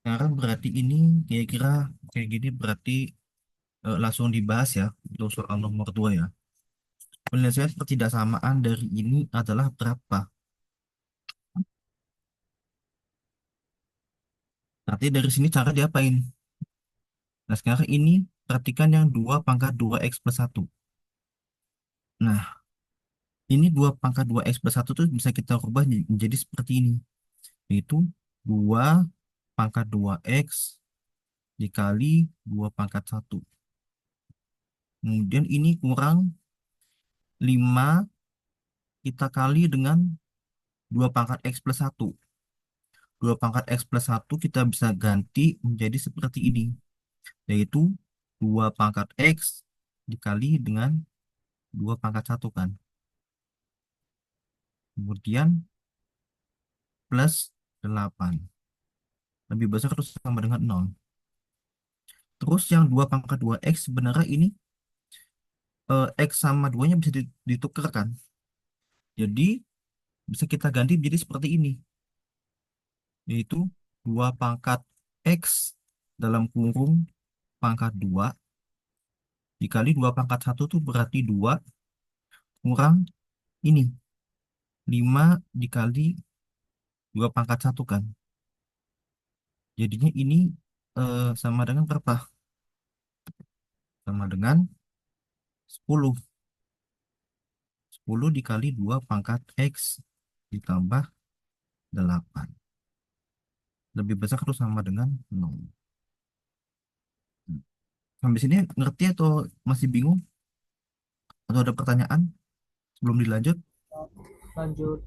Sekarang berarti ini kira-kira kayak gini berarti langsung dibahas ya untuk soal nomor 2 ya. Penyelesaian ketidaksamaan dari ini adalah berapa? Nanti dari sini cara diapain? Nah sekarang ini perhatikan yang 2 pangkat 2 x plus 1. Nah ini 2 pangkat 2 x plus 1 tuh bisa kita rubah menjadi seperti ini. Yaitu 2 pangkat 2 x dikali 2 pangkat 1. Kemudian ini kurang 5 kita kali dengan 2 pangkat x plus 1. 2 pangkat x plus 1 kita bisa ganti menjadi seperti ini. Yaitu 2 pangkat x dikali dengan 2 pangkat 1 kan. Kemudian plus 8. Lebih besar atau sama dengan 0. Terus yang 2 pangkat 2 x sebenarnya ini x sama 2-nya bisa ditukar kan. Jadi bisa kita ganti menjadi seperti ini. Yaitu 2 pangkat x dalam kurung pangkat 2 dikali 2 pangkat 1 itu berarti 2 kurang ini 5 dikali 2 pangkat 1 kan. Jadinya ini sama dengan berapa? Sama dengan 10. 10 dikali 2 pangkat x ditambah 8. Lebih besar atau sama dengan 0. Sampai sini ngerti atau masih bingung? Atau ada pertanyaan sebelum dilanjut? Lanjut.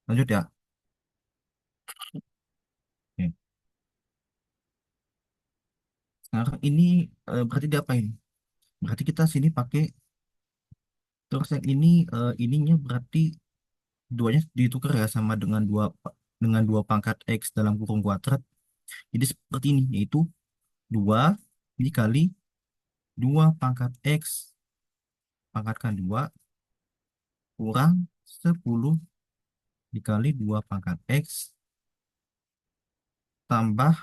Lanjut ya. Oke. Sekarang ini berarti diapain? Berarti kita sini pakai terus yang ini ininya berarti duanya ditukar ya sama dengan 2 pangkat x dalam kurung kuadrat. Jadi seperti ini yaitu 2 dikali 2 pangkat x pangkatkan 2 kurang 10 dikali 2 pangkat x tambah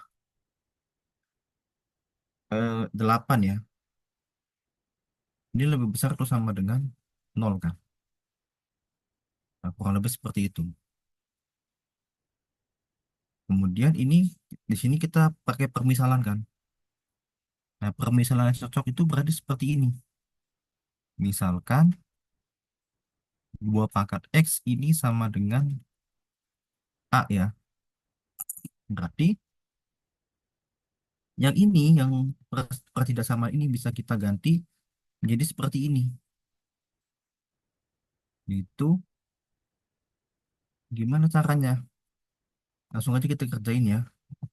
8 ya. Ini lebih besar atau sama dengan 0 kan? Nah, kurang lebih seperti itu. Kemudian ini di sini kita pakai permisalan kan. Nah, permisalan yang cocok itu berarti seperti ini. Misalkan 2 pangkat x ini sama dengan A ya. Berarti yang ini, yang pertidaksamaan ini bisa kita ganti menjadi seperti ini. Itu gimana caranya? Langsung aja kita kerjain ya.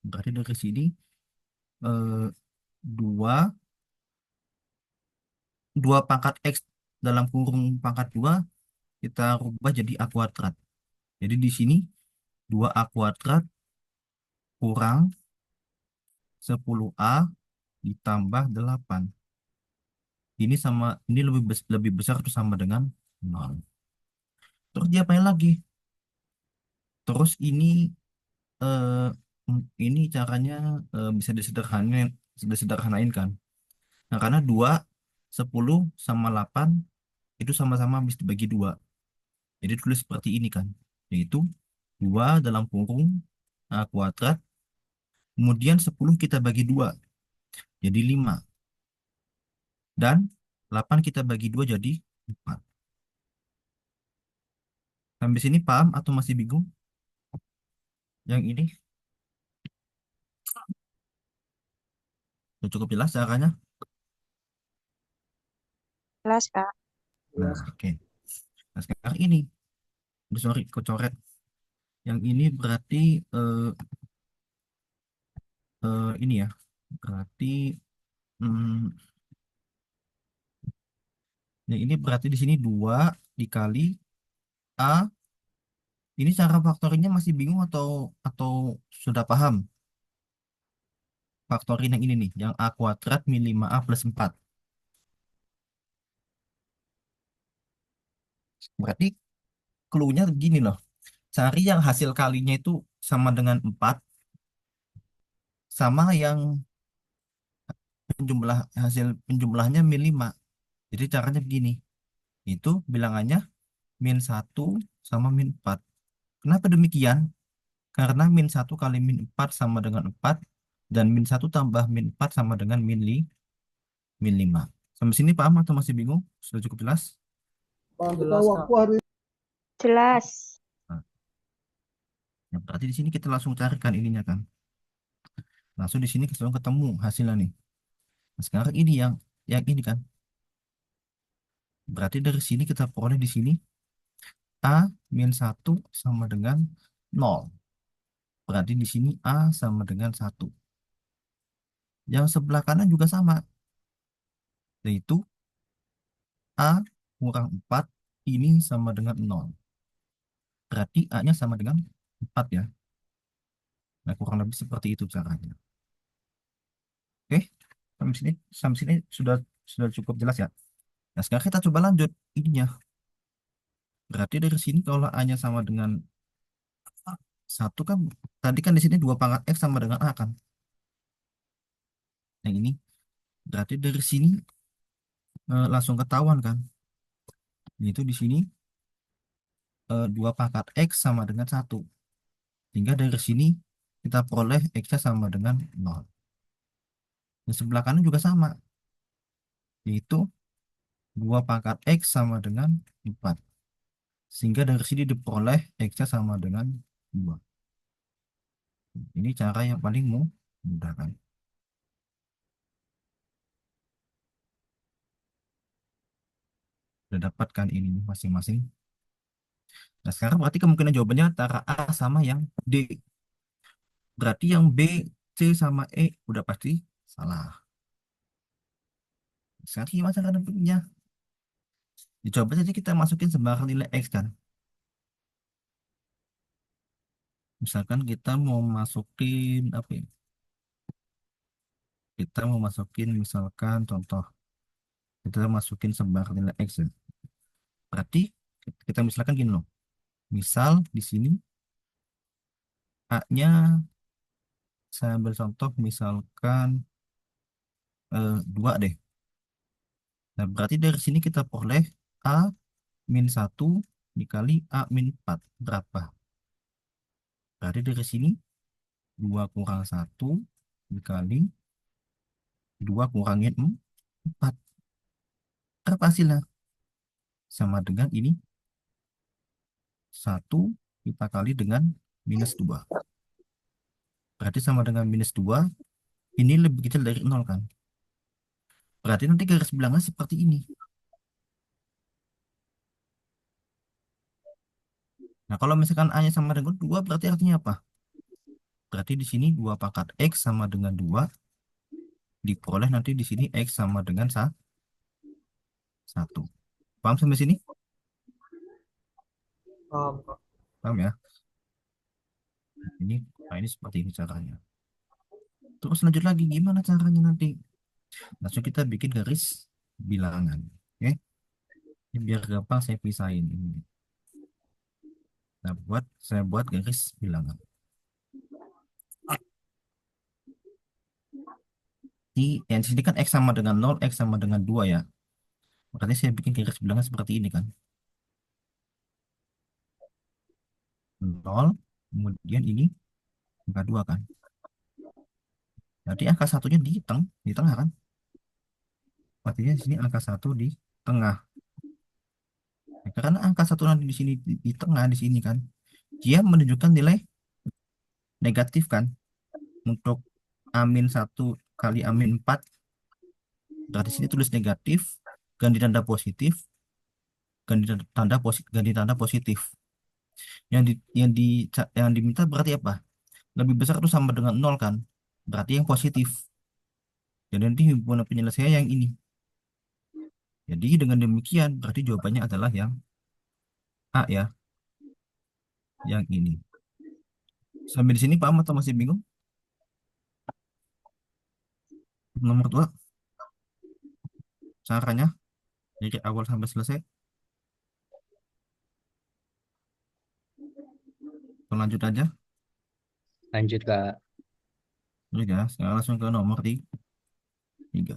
Berarti dari sini eh, 2, 2 pangkat x dalam kurung pangkat 2 kita rubah jadi A kuadrat. Jadi di sini 2A kuadrat kurang 10A ditambah 8. Ini lebih besar atau sama dengan 0. Terus diapain lagi? Terus eh, ini caranya bisa disederhanain kan? Nah, karena 2 10 sama 8 itu sama-sama bisa dibagi 2. Jadi tulis seperti ini kan. Yaitu 2 dalam kurung A kuadrat. Kemudian 10 kita bagi 2 jadi 5. Dan 8 kita bagi 2 jadi 4. Sampai sini paham atau masih bingung? Yang ini udah cukup jelas caranya. Jelas, Kak. Nah, oke. Nah, sekarang ini. Sorry, kecoret. Yang ini berarti eh, ini ya. Berarti hmm, yang ini berarti di sini 2 dikali A. Ini cara faktorinya masih bingung atau sudah paham? Faktorin yang ini nih, yang A kuadrat min 5A plus 4. Berarti clue-nya begini loh. Cari yang hasil kalinya itu sama dengan 4 sama yang hasil penjumlahnya min 5. Jadi caranya begini. Itu bilangannya min 1 sama min 4. Kenapa demikian? Karena min 1 kali min 4 sama dengan 4. Dan min 1 tambah min 4 sama dengan min 5. Sampai sini paham atau masih bingung? Sudah cukup jelas? Jelas, Kak. Jelas. Nah, ya berarti di sini kita langsung carikan ininya kan. Langsung di sini kita langsung ketemu hasilnya nih. Nah, sekarang ini yang ini kan. Berarti dari sini kita peroleh di sini A-1 sama dengan 0. Berarti di sini A sama dengan 1. Yang sebelah kanan juga sama, yaitu A kurang 4 ini sama dengan 0. Berarti A-nya sama dengan 4 ya. Nah, kurang lebih seperti itu caranya. Oke, sampai sini sudah cukup jelas ya. Nah, sekarang kita coba lanjut ininya. Berarti dari sini kalau A-nya sama dengan 1 kan, tadi kan di sini 2 pangkat X sama dengan A kan. Yang ini berarti dari sini langsung ketahuan kan. Itu di sini 2 pangkat X sama dengan 1. Sehingga dari sini kita peroleh X-nya sama dengan 0. Di sebelah kanan juga sama, yaitu 2 pangkat X sama dengan 4. Sehingga dari sini diperoleh X-nya sama dengan 2. Ini cara yang paling mudah kan. Sudah dapatkan ini masing-masing. Nah, sekarang berarti kemungkinan jawabannya antara A sama yang D. Berarti yang B, C, sama E udah pasti salah. Sekarang gimana cara nentuinnya? Dicoba saja kita masukin sembarang nilai X kan. Misalkan kita mau masukin apa ya? Kita mau masukin misalkan contoh. Kita masukin sembarang nilai X ya. Berarti kita misalkan gini loh. Misal di sini A-nya saya ambil contoh misalkan 2 deh. Nah, berarti dari sini kita peroleh A-1 dikali A-4. Berapa? Berarti dari sini 2 kurang 1 dikali 2 kurangin 4. Berapa hasilnya? Sama dengan ini 1 kita kali dengan -2. Berarti sama dengan -2. Ini lebih kecil dari 0 kan? Berarti nanti garis bilangnya seperti ini. Nah, kalau misalkan A-nya sama dengan 2, berarti artinya apa? Berarti di sini 2 pangkat X sama dengan 2. Diperoleh nanti di sini X sama dengan 1. Paham sampai sini? Paham, Kak. Paham ya? Ini, nah ini seperti ini caranya. Terus lanjut lagi, gimana caranya nanti? Langsung kita bikin garis bilangan. Oke? Ini biar gampang saya pisahin ini. Nah, saya buat garis bilangan. Yang di sini kan X sama dengan 0, X sama dengan 2 ya. Makanya saya bikin garis bilangan seperti ini kan. 0, kemudian ini angka 2 kan. Berarti angka satunya di tengah kan. Artinya di sini angka 1 di tengah. Ya, karena angka 1 nanti di sini di tengah di sini kan. Dia menunjukkan nilai negatif kan. Untuk -1 kali -4. Berarti sini tulis negatif, ganti tanda positif, ganti tanda positif. Yang diminta berarti apa? Lebih besar itu sama dengan 0 kan? Berarti yang positif. Jadi nanti himpunan penyelesaian yang ini. Jadi dengan demikian berarti jawabannya adalah yang A ya, yang ini. Sampai di sini paham atau masih bingung? Nomor 2, caranya dari awal sampai selesai. Lanjut aja. Lanjut, Kak. Ya, sekarang langsung ke nomor tiga.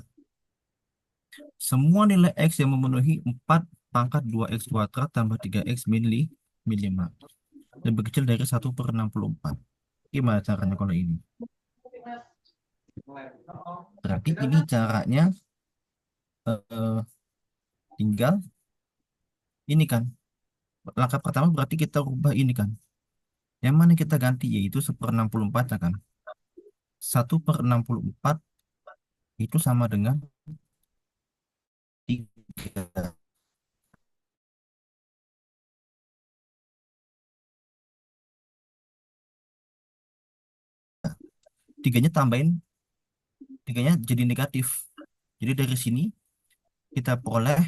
Semua nilai X yang memenuhi 4 pangkat 2X kuadrat tambah 3X min 5 lebih kecil dari 1/64. Gimana caranya kalau ini? Berarti ini caranya eh, tinggal ini kan. Langkah pertama berarti kita rubah ini kan. Yang mana kita ganti yaitu 1/64 ya kan. 1/64 itu sama dengan 3. Tiganya tambahin, tiganya jadi negatif. Jadi dari sini kita peroleh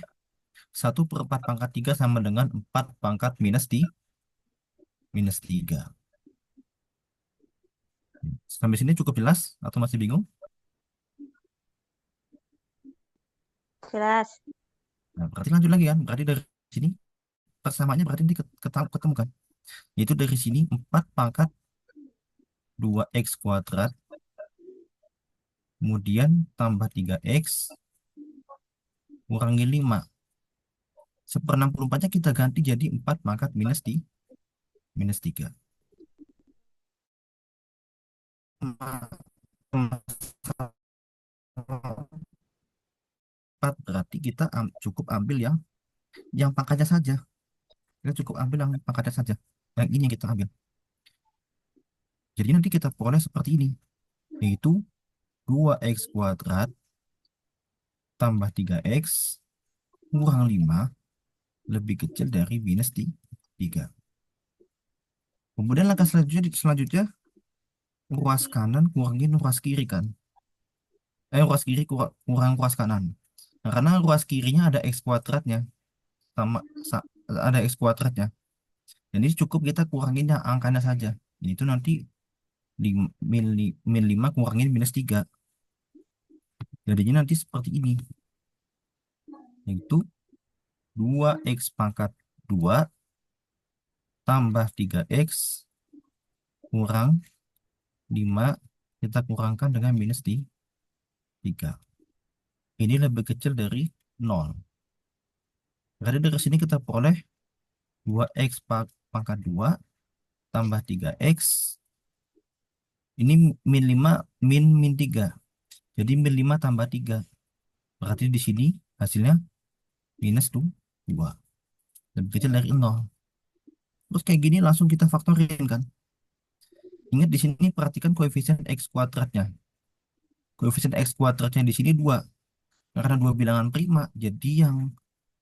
1/4 pangkat 3 sama dengan 4 pangkat minus 3. Sampai sini cukup jelas atau masih bingung? Jelas. Nah, berarti lanjut lagi kan. Berarti dari sini persamaannya berarti nanti ketemu kan. Yaitu dari sini 4 pangkat 2X kuadrat, kemudian tambah 3X, kurangi 5. 1/64-nya kita ganti jadi 4 pangkat minus 3. 4 berarti kita cukup ambil yang pangkatnya saja. Kita cukup ambil yang pangkatnya saja. Yang ini yang kita ambil. Jadi nanti kita peroleh seperti ini. Yaitu 2X kuadrat tambah 3X kurang 5 lebih kecil dari minus 3. Kemudian langkah selanjutnya ruas kanan kurangin ruas kiri kan. Ruas kiri kurang ruas kanan. Nah, karena ruas kirinya ada X kuadratnya. Sama, ada X kuadratnya. Jadi cukup kita kurangin yang angkanya saja. Yaitu nanti di min 5 kurangin minus 3. Jadinya nanti seperti ini. Yaitu 2X pangkat 2 tambah 3X kurang 5 kita kurangkan dengan minus 3. Ini lebih kecil dari 0. Berarti dari sini kita peroleh 2X pangkat 2 tambah 3X. Ini min 5 min 3. Jadi min 5 tambah 3. Berarti di sini hasilnya minus 2. Lebih kecil dari 0. Terus kayak gini langsung kita faktorin kan. Ingat di sini perhatikan koefisien X kuadratnya. Koefisien X kuadratnya di sini 2. Karena dua bilangan prima, jadi yang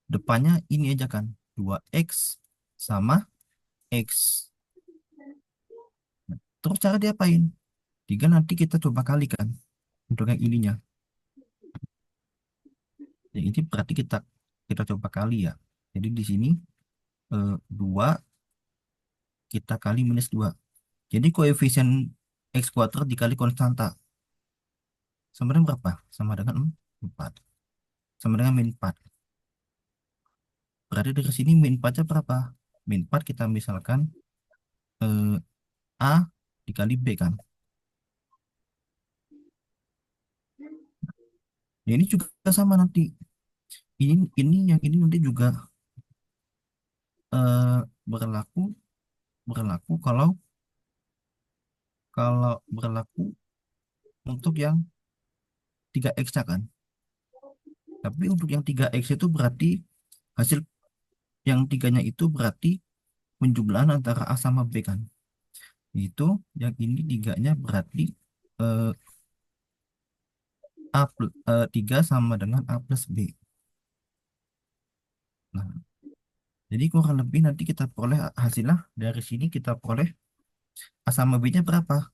depannya ini aja kan. 2X sama X. Terus cara diapain? 3 nanti kita coba kalikan untuk yang ininya. Yang ini berarti kita coba kali ya. Jadi di sini 2 kita kali minus 2. Jadi koefisien X kuadrat dikali konstanta. Sama dengan berapa? Sama dengan 4. Sama dengan min 4. Berarti dari sini min 4-nya berapa? Min 4 kita misalkan eh, A dikali B kan. Ya, ini juga sama nanti. Ini yang ini nanti juga eh, berlaku berlaku kalau kalau berlaku untuk yang 3X-nya kan. Tapi untuk yang 3X itu berarti hasil yang tiganya itu berarti penjumlahan antara A sama B kan. Itu yang ini tiganya berarti eh, 3 sama dengan A plus B. Nah, jadi kurang lebih nanti kita peroleh hasilnya dari sini kita peroleh A sama B-nya berapa?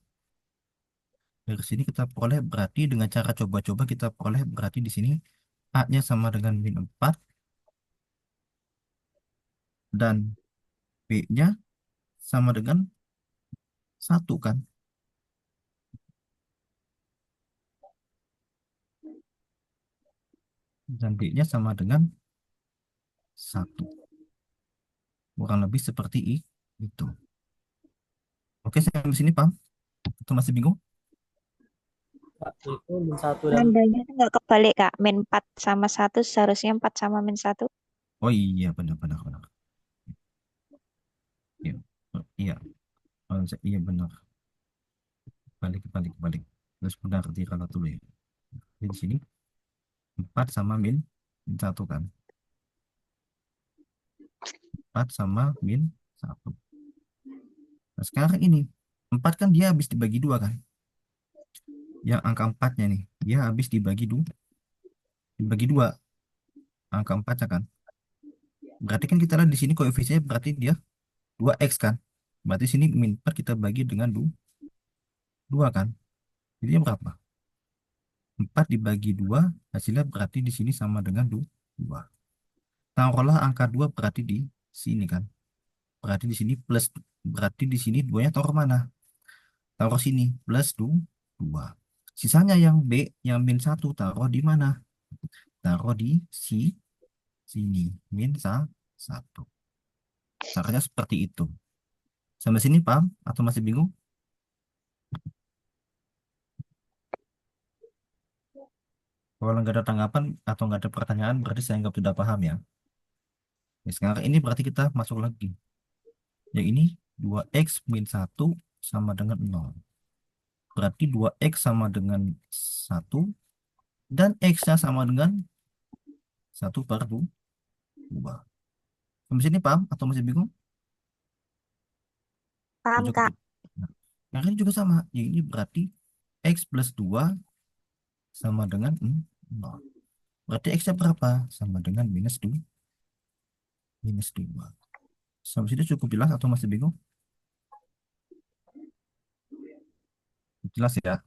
Dari sini kita peroleh berarti dengan cara coba-coba kita peroleh berarti di sini A-nya sama dengan min 4 dan B-nya sama dengan 1 kan. Dan D-nya sama dengan 1. Kurang lebih seperti itu. Oke, sampai sini paham? Atau masih bingung? Itu min satu dan Tandanya tuh nggak kebalik, Kak. Min 4 sama satu seharusnya 4 sama min satu. Oh iya, benar, benar, benar. Iya, oh, iya, oh, iya benar. Balik, balik, balik. Terus benar di kalau dulu ya. Di sini 4 sama min 1 kan. 4 sama min 1. Nah, sekarang ini 4 kan dia habis dibagi dua kan. Yang angka empatnya nih, dia habis dibagi dua angka empatnya kan. Berarti kan kita lihat di sini koefisiennya berarti dia 2x kan. Berarti sini min 4 kita bagi dengan 2 kan. Jadinya berapa? 4 dibagi 2 hasilnya berarti di sini sama dengan 2. Taruhlah angka 2 berarti di sini kan. Berarti di sini plus, berarti di sini duanya taruh mana? Taruh sini plus 2. Sisanya yang B, yang min 1 taruh di mana? Taruh di sini min 1. Caranya seperti itu. Sampai sini paham atau masih bingung? Kalau nggak ada tanggapan atau nggak ada pertanyaan, berarti saya nggak sudah paham ya. Ya, sekarang ini berarti kita masuk lagi. Yang ini 2x min 1 sama dengan 0. Berarti 2x sama dengan 1 dan x-nya sama dengan 1/2. Sampai sini paham atau masih bingung? Ya, Paham, cukup. Kak? Nah, yang ini juga sama. Yang ini berarti x plus 2 sama dengan 0. Berarti x-nya berapa? Sama dengan minus 2. Minus 2. Sampai sini cukup jelas atau masih bingung? Jelas ya.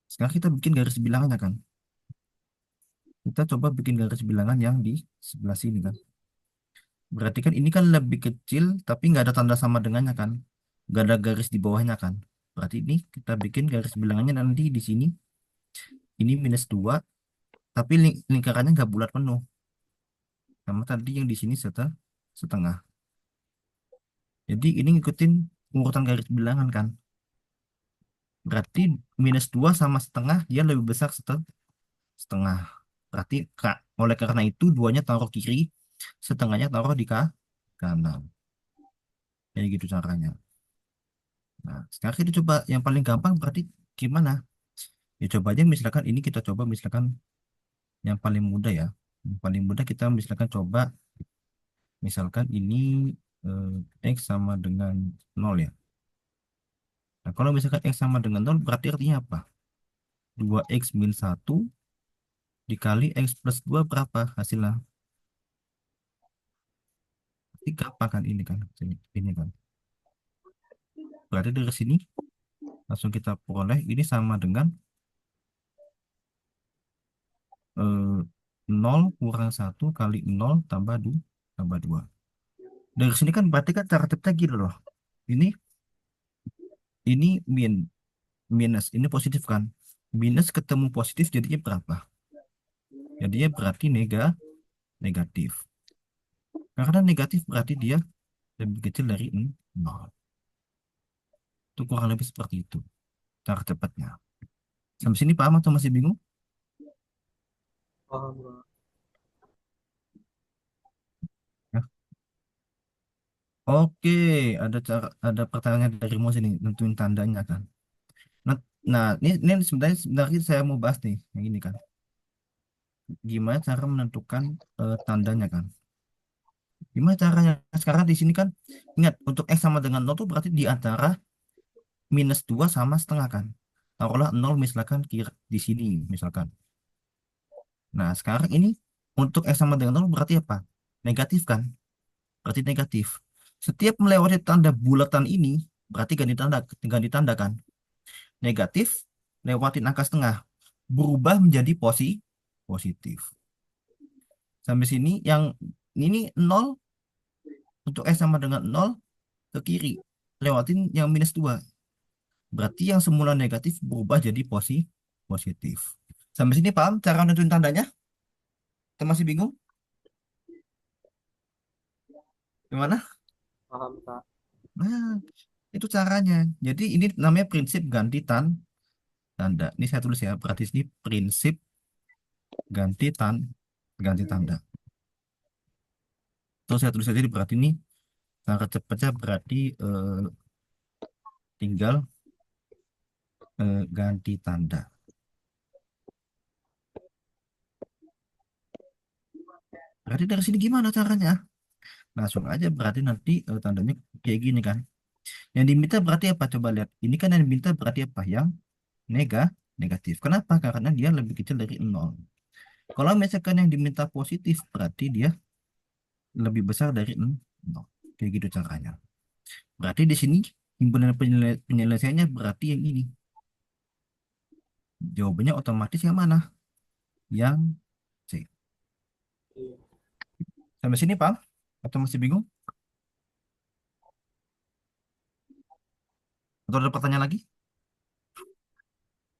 Sekarang kita bikin garis bilangannya kan. Kita coba bikin garis bilangan yang di sebelah sini kan. Berarti kan ini kan lebih kecil tapi nggak ada tanda sama dengannya kan. Nggak ada garis di bawahnya kan. Berarti ini kita bikin garis bilangannya nanti di sini. Ini minus 2 tapi lingkarannya nggak bulat penuh. Sama tadi yang di sini setengah. Jadi ini ngikutin urutan garis bilangan kan. Berarti minus 2 sama setengah dia lebih besar setengah. Berarti oleh karena itu duanya taruh kiri, setengahnya taruh di kanan. Kayak gitu caranya. Nah, sekarang kita coba yang paling gampang berarti gimana? Ya coba aja misalkan ini kita coba misalkan yang paling mudah ya. Yang paling mudah kita misalkan coba misalkan ini X sama dengan 0 ya. Nah, kalau misalkan X sama dengan 0 berarti artinya apa? 2x min 1 dikali X plus 2 berapa hasilnya? Berarti gampang kan ini kan? Ini kan. Berarti dari sini langsung kita peroleh ini sama dengan 0 kurang 1 kali 0 tambah 2 tambah 2. Dari sini kan berarti kan cara tipnya gitu loh. Ini minus, ini positif kan? Minus ketemu positif jadinya berapa? Jadinya berarti negatif. Karena negatif berarti dia lebih kecil dari 0. Itu kurang lebih seperti itu cara cepatnya. Sampai sini paham atau masih bingung? paham Kak. Ya. Oke, ada pertanyaan dari Mo sini, nentuin tandanya kan. Nah, nah ini sebenarnya saya mau bahas nih, yang ini kan. Gimana cara menentukan tandanya kan? Gimana caranya? Sekarang di sini kan, ingat untuk X sama dengan 0 itu berarti di antara minus 2 sama setengah kan. Taruhlah 0 misalkan di sini misalkan. Nah, sekarang ini untuk X sama dengan 0 berarti apa? Negatif kan? Berarti negatif. Setiap melewati tanda bulatan ini, berarti ganti tanda kan? Negatif, lewatin angka setengah. Berubah menjadi positif. Sampai sini yang ini 0 untuk S sama dengan 0 ke kiri. Lewatin yang minus 2. Berarti yang semula negatif berubah jadi positif. Sampai sini paham cara nentuin tandanya? Atau masih bingung? Gimana? Paham Kak. Nah, itu caranya. Jadi ini namanya prinsip ganti tanda. Ini saya tulis ya, berarti ini prinsip ganti tan ganti tanda. Terus saya tulis aja berarti ini cara cepatnya berarti tinggal ganti tanda. Berarti dari sini gimana caranya? Langsung aja berarti nanti tandanya kayak gini kan. Yang diminta berarti apa? Coba lihat. Ini kan yang diminta berarti apa? Yang negatif. Kenapa? Karena dia lebih kecil dari nol. Kalau misalkan yang diminta positif berarti dia lebih besar dari nol. Kayak gitu caranya. Berarti di sini himpunan penyelesaiannya berarti yang ini. Jawabannya otomatis yang mana? Yang C. Iya. Sampai sini Pak? Atau masih bingung? Atau ada pertanyaan lagi?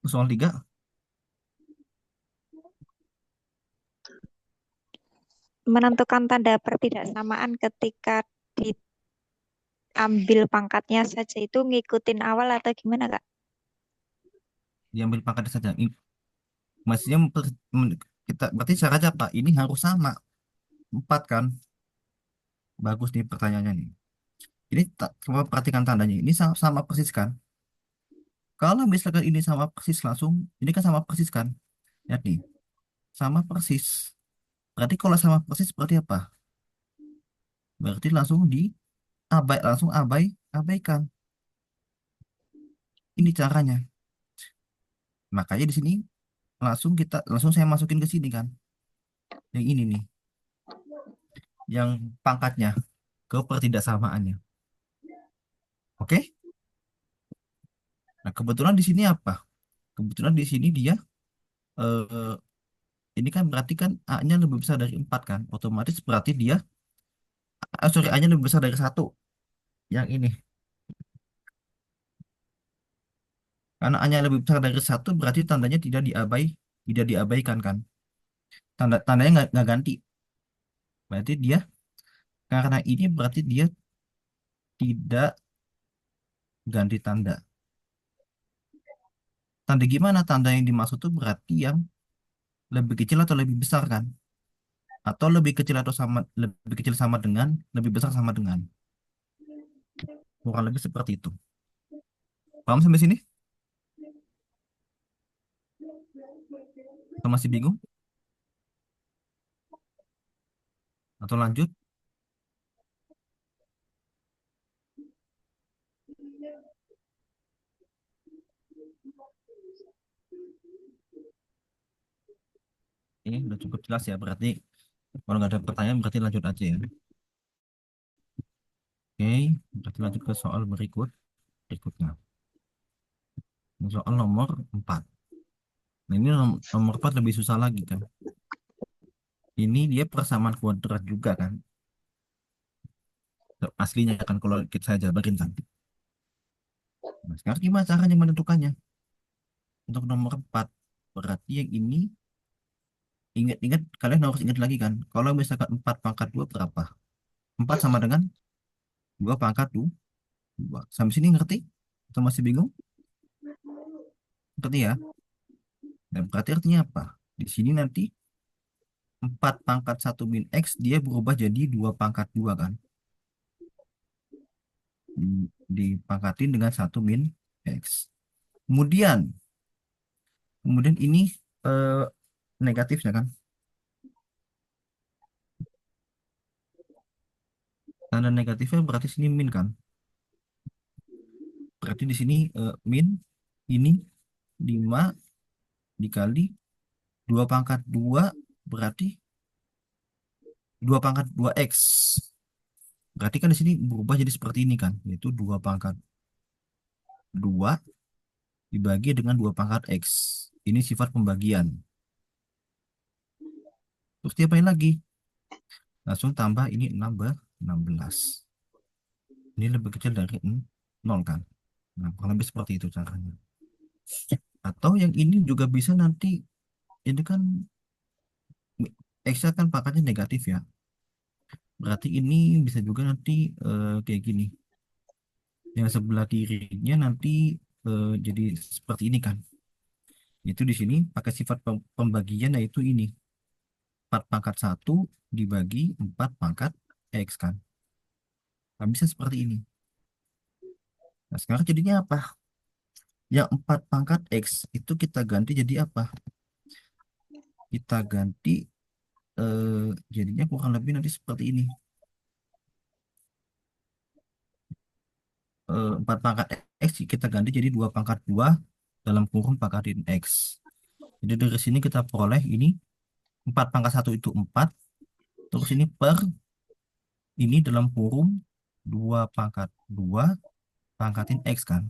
Soal 3. Menentukan tanda pertidaksamaan ketika diambil pangkatnya saja itu ngikutin awal atau gimana, Kak? Diambil pangkat saja. Maksudnya kita berarti caranya apa? Ini harus sama. 4 kan? Bagus nih pertanyaannya nih. Ini coba perhatikan tandanya. Ini sama persis kan? Kalau misalkan ini sama persis langsung, ini kan sama persis kan? Lihat nih, sama persis. Berarti kalau sama persis berarti apa? Berarti langsung abaikan. Ini caranya. Makanya di sini langsung saya masukin ke sini kan. Yang ini nih, yang pangkatnya ke pertidaksamaannya. Oke? Nah, kebetulan di sini apa? Kebetulan di sini dia eh, ini kan berarti kan A-nya lebih besar dari 4 kan. Otomatis berarti dia sorry, A-nya lebih besar dari 1. Yang ini. Karena A-nya lebih besar dari 1 berarti tandanya tidak diabaikan kan. Tandanya nggak ganti. Berarti dia karena ini berarti dia tidak ganti tanda. Tanda gimana? Tanda yang dimaksud tuh berarti yang lebih kecil atau lebih besar kan? Atau lebih kecil atau lebih kecil sama dengan, lebih besar sama dengan. Kurang lebih seperti itu. Paham sampai sini? Atau masih bingung? Atau lanjut? Ini udah cukup jelas ya. Berarti kalau nggak ada pertanyaan berarti lanjut aja ya. Oke, berarti lanjut ke soal berikutnya. Soal nomor 4. Nah, ini nomor 4 lebih susah lagi kan. Ini dia persamaan kuadrat juga kan. Aslinya kan kalau kita saya jabarin kan. Nah, sekarang gimana caranya menentukannya? Untuk nomor 4 berarti yang ini ingat-ingat kalian harus ingat lagi kan. Kalau misalkan 4 pangkat 2 berapa? 4 sama dengan 2 pangkat 2. Sampai sini ngerti? Atau masih bingung? Ngerti ya? Dan berarti artinya apa? Di sini nanti 4 pangkat 1 min X dia berubah jadi 2 pangkat 2 kan. Dipangkatin dengan 1 min X. Kemudian, kemudian ini eh, negatifnya kan. Tanda negatifnya berarti sini min kan. Berarti di sini min ini 5 dikali 2 pangkat 2 berarti 2 pangkat 2 X. Berarti kan di sini berubah jadi seperti ini kan, yaitu 2 pangkat 2 dibagi dengan 2 pangkat X. Ini sifat pembagian. Terus diapain lagi? Langsung tambah ini 16. Ini lebih kecil dari 0 kan. Nah, kurang lebih seperti itu caranya. Atau yang ini juga bisa nanti, ini kan X kan pangkatnya negatif ya. Berarti ini bisa juga nanti kayak gini. Yang sebelah kirinya nanti jadi seperti ini kan. Itu di sini pakai sifat pembagian yaitu ini. 4 pangkat 1 dibagi 4 pangkat X kan. Nah, bisa seperti ini. Nah, sekarang jadinya apa? Yang 4 pangkat X itu kita ganti jadi apa? Kita ganti jadinya kurang lebih nanti seperti ini. 4 pangkat X kita ganti jadi 2 pangkat 2 dalam kurung pangkatin X. Jadi dari sini kita peroleh ini 4 pangkat 1 itu 4. Terus ini per ini dalam kurung 2 pangkat 2 pangkatin X kan.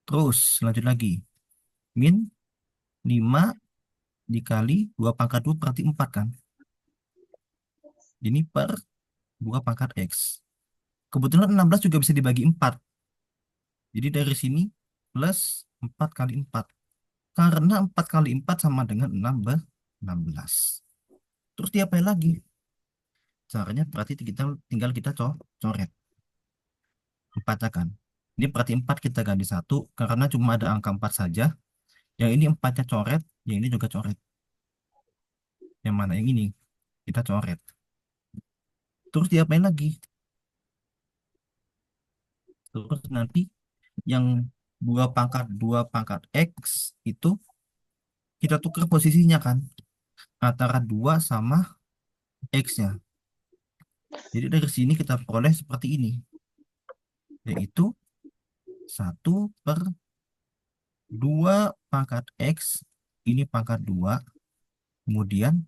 Terus lanjut lagi. Min 5 dikali 2 pangkat 2 berarti 4 kan. Ini per 2 pangkat X. Kebetulan 16 juga bisa dibagi 4. Jadi dari sini plus 4 kali 4. Karena 4 kali 4 sama dengan 16. Terus diapain lagi? Caranya berarti tinggal kita coret 4 kan. Ini berarti 4 kita ganti 1 karena cuma ada angka 4 saja. Yang ini 4-nya coret, yang ini juga coret. Yang mana yang ini? Kita coret. Terus diapain lagi? Terus nanti yang 2 pangkat X itu kita tukar posisinya kan. Antara 2 sama X-nya. Jadi dari sini kita peroleh seperti ini. Yaitu 1/2 pangkat X. Ini pangkat 2. Kemudian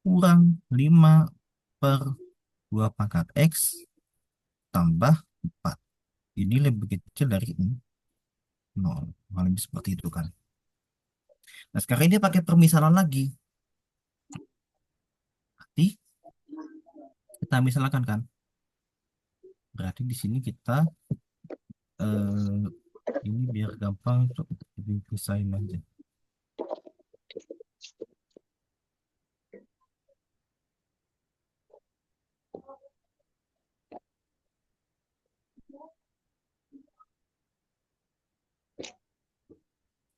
kurang 5/2 pangkat X tambah 4. Ini lebih kecil dari 0. Hal ini seperti itu kan. Nah sekarang ini pakai permisalan lagi. Berarti kita misalkan kan. Berarti di sini kita eh, ini biar gampang pisahin aja.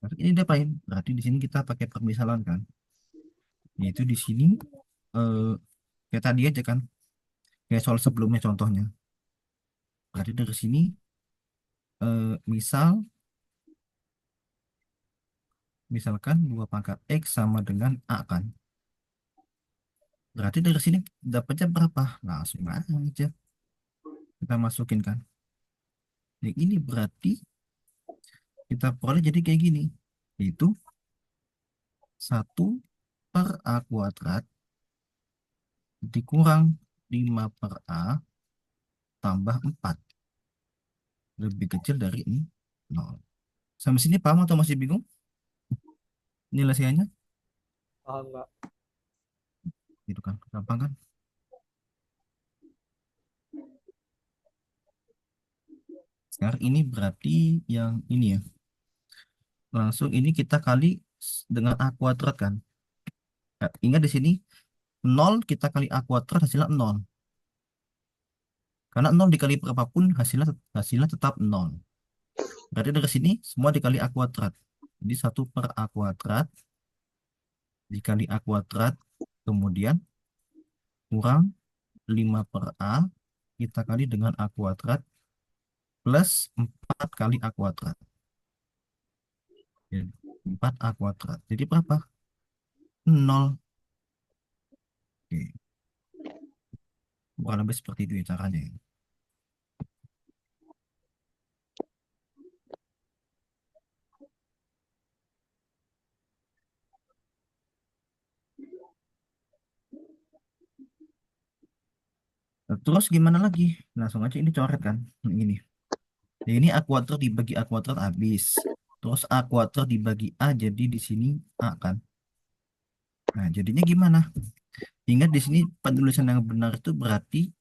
Berarti ini diapain? Berarti di sini kita pakai permisalan kan. Yaitu di sini eh, kayak tadi aja kan. Kayak soal sebelumnya contohnya. Berarti dari sini misalkan 2 pangkat X sama dengan A kan. Berarti dari sini dapatnya berapa? Langsung aja kita masukin kan. Yang ini berarti kita peroleh jadi kayak gini. Itu 1/A² dikurang 5/A tambah 4. Lebih kecil dari ini 0. Sampai sini paham atau masih bingung? Penyelesaiannya? Paham nggak? Gitu kan. Gampang kan? Sekarang ini berarti yang ini ya. Langsung ini kita kali dengan A² kan. Ingat di sini 0 kita kali A² hasilnya 0. Karena 0 dikali berapapun hasilnya tetap 0. Berarti dari sini semua dikali A². Jadi 1/A² dikali A², kemudian kurang 5/A kita kali dengan A² plus 4 kali A². Ya, 4A². Jadi berapa? 0. Oke. Kurang lebih seperti itu ya caranya ya. Nah, terus gimana lagi? Langsung aja ini coret kan. Ini. Nah, ini A² dibagi A² habis. Terus A² dibagi A jadi di sini A kan. Nah, jadinya gimana? Ingat di sini penulisan yang benar itu berarti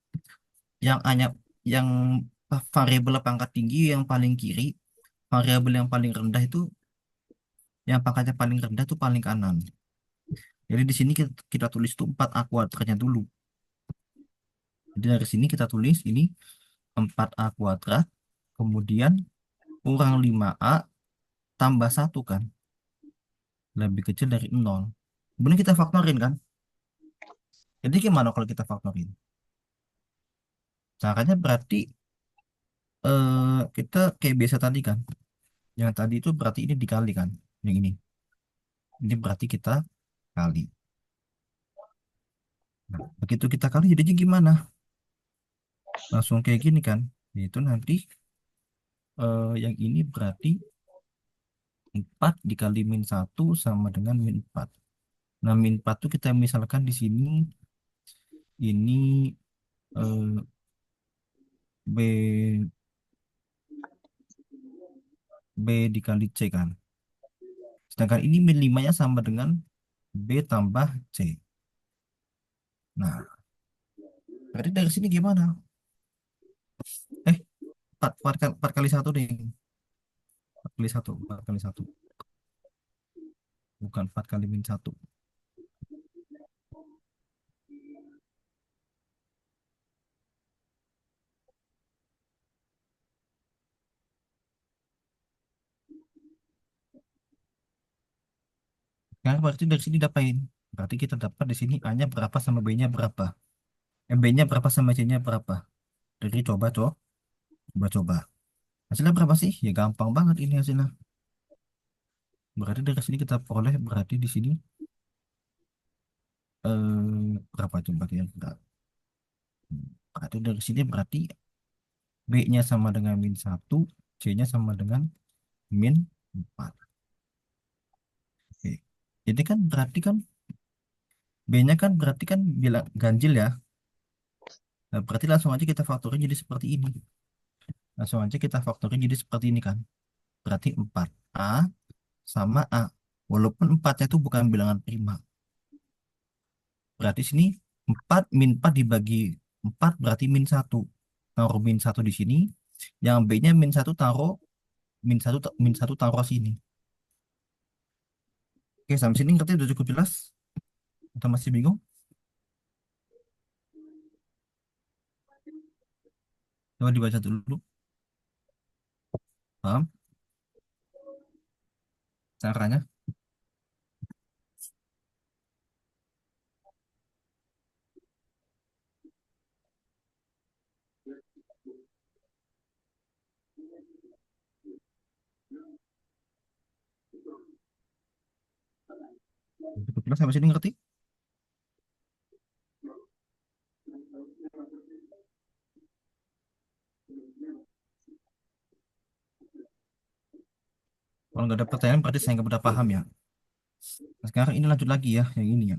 yang hanya yang variabel pangkat tinggi yang paling kiri, variabel yang paling rendah itu yang pangkatnya paling rendah itu paling kanan. Jadi di sini kita tulis itu 4A² dulu. Jadi dari sini kita tulis ini 4A², kemudian kurang 5A tambah 1 kan. lebih kecil dari nol. Kemudian kita faktorin kan. Jadi gimana kalau kita faktorin? Caranya berarti kita kayak biasa tadi kan. Yang tadi itu berarti ini dikali kan. Yang ini. Ini berarti kita kali. Nah, begitu kita kali jadinya gimana? Langsung kayak gini kan. Itu nanti yang ini berarti 4 dikali min satu sama dengan min 4. Nah, min 4 itu kita misalkan di sini ini eh, B B dikali C kan. Sedangkan ini min 5-nya sama dengan B tambah C. Nah, berarti dari sini gimana? Eh, 4 kali 1 deh. 4 kali 1, 4 kali 1. Bukan 4 kali min 1. Nah, berarti dari sini dapain. Berarti kita dapat di sini A-nya berapa sama B-nya berapa. B-nya berapa sama C-nya berapa. Jadi coba. Hasilnya berapa sih? Ya gampang banget ini hasilnya. Berarti dari sini kita peroleh berarti di sini berapa coba kira-kira. Berarti dari sini berarti B-nya sama dengan min satu, C-nya sama dengan min 4. Oke. Jadi kan berarti kan B-nya kan berarti kan bilang ganjil ya. Nah, berarti langsung aja kita faktorin jadi seperti ini. Langsung aja kita faktorin jadi seperti ini kan. Berarti 4A sama A. Walaupun 4-nya itu bukan bilangan prima. Berarti sini 4 min 4 dibagi 4 berarti min satu. Taruh min satu di sini. Yang B-nya min satu taruh min satu taruh sini. Oke, sampai sini ngerti udah cukup jelas? Atau masih bingung? Coba dibaca dulu. Paham caranya? Cukup jelas sampai sini ngerti? Kalau nggak ada pertanyaan berarti saya nggak udah paham ya. Nah, sekarang ini lanjut lagi ya, yang ini ya.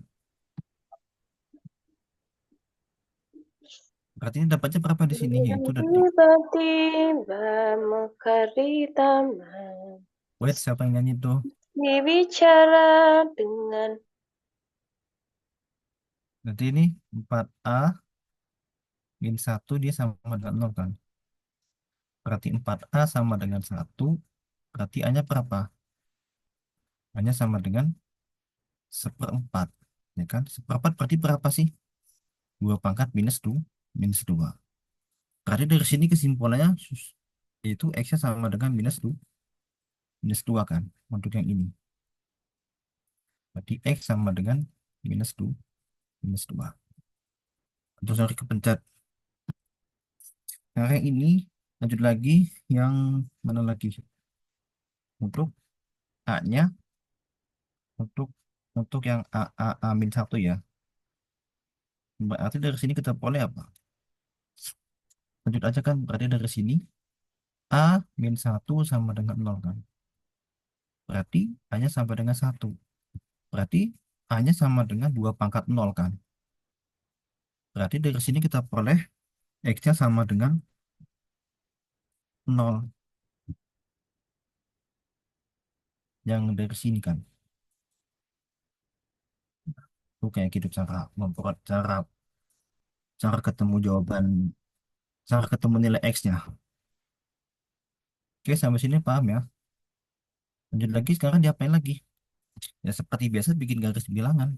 Berarti ini dapatnya berapa di sini? Yang Yaitu dari tiba-tiba mekar di taman, wait, siapa yang nyanyi tuh? dibicara dengan Berarti ini 4A min satu dia sama dengan 0 kan. Berarti 4A sama dengan satu. Berarti A-nya berapa? A-nya sama dengan seperempat. Ya kan? Seperempat berarti berapa sih? 2 pangkat minus 2. Minus 2. Berarti dari sini kesimpulannya itu X-nya sama dengan minus 2. Minus 2 kan? Untuk yang ini. Berarti X sama dengan minus 2. Minus 2. Terus harus kepencet. Nah, yang ini lanjut lagi yang mana lagi? Untuk A-nya untuk yang A min satu ya. Berarti dari sini kita boleh apa? Lanjut aja kan berarti dari sini A min satu sama dengan 0 kan. Berarti A-nya sama dengan satu. Berarti A-nya sama dengan 2 pangkat 0 kan. Berarti dari sini kita peroleh X-nya sama dengan 0 yang dari sini kan. Itu kayak gitu cara memperoleh cara ketemu jawaban, cara ketemu nilai X-nya. Oke, sampai sini paham ya. Lanjut lagi sekarang diapain lagi? Ya seperti biasa bikin garis bilangan.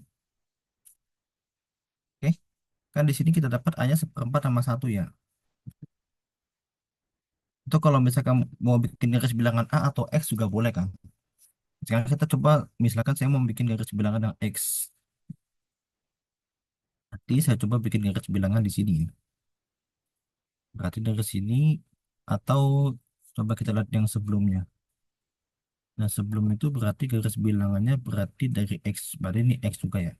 Oke, kan di sini kita dapat A-nya seperempat sama satu ya. Itu kalau misalkan mau bikin garis bilangan A atau X juga boleh kan. Sekarang kita coba, misalkan saya mau bikin garis bilangan yang X. Nanti saya coba bikin garis bilangan di sini. Berarti dari sini, atau coba kita lihat yang sebelumnya. Nah, sebelum itu berarti garis bilangannya berarti dari X. Berarti ini X juga ya.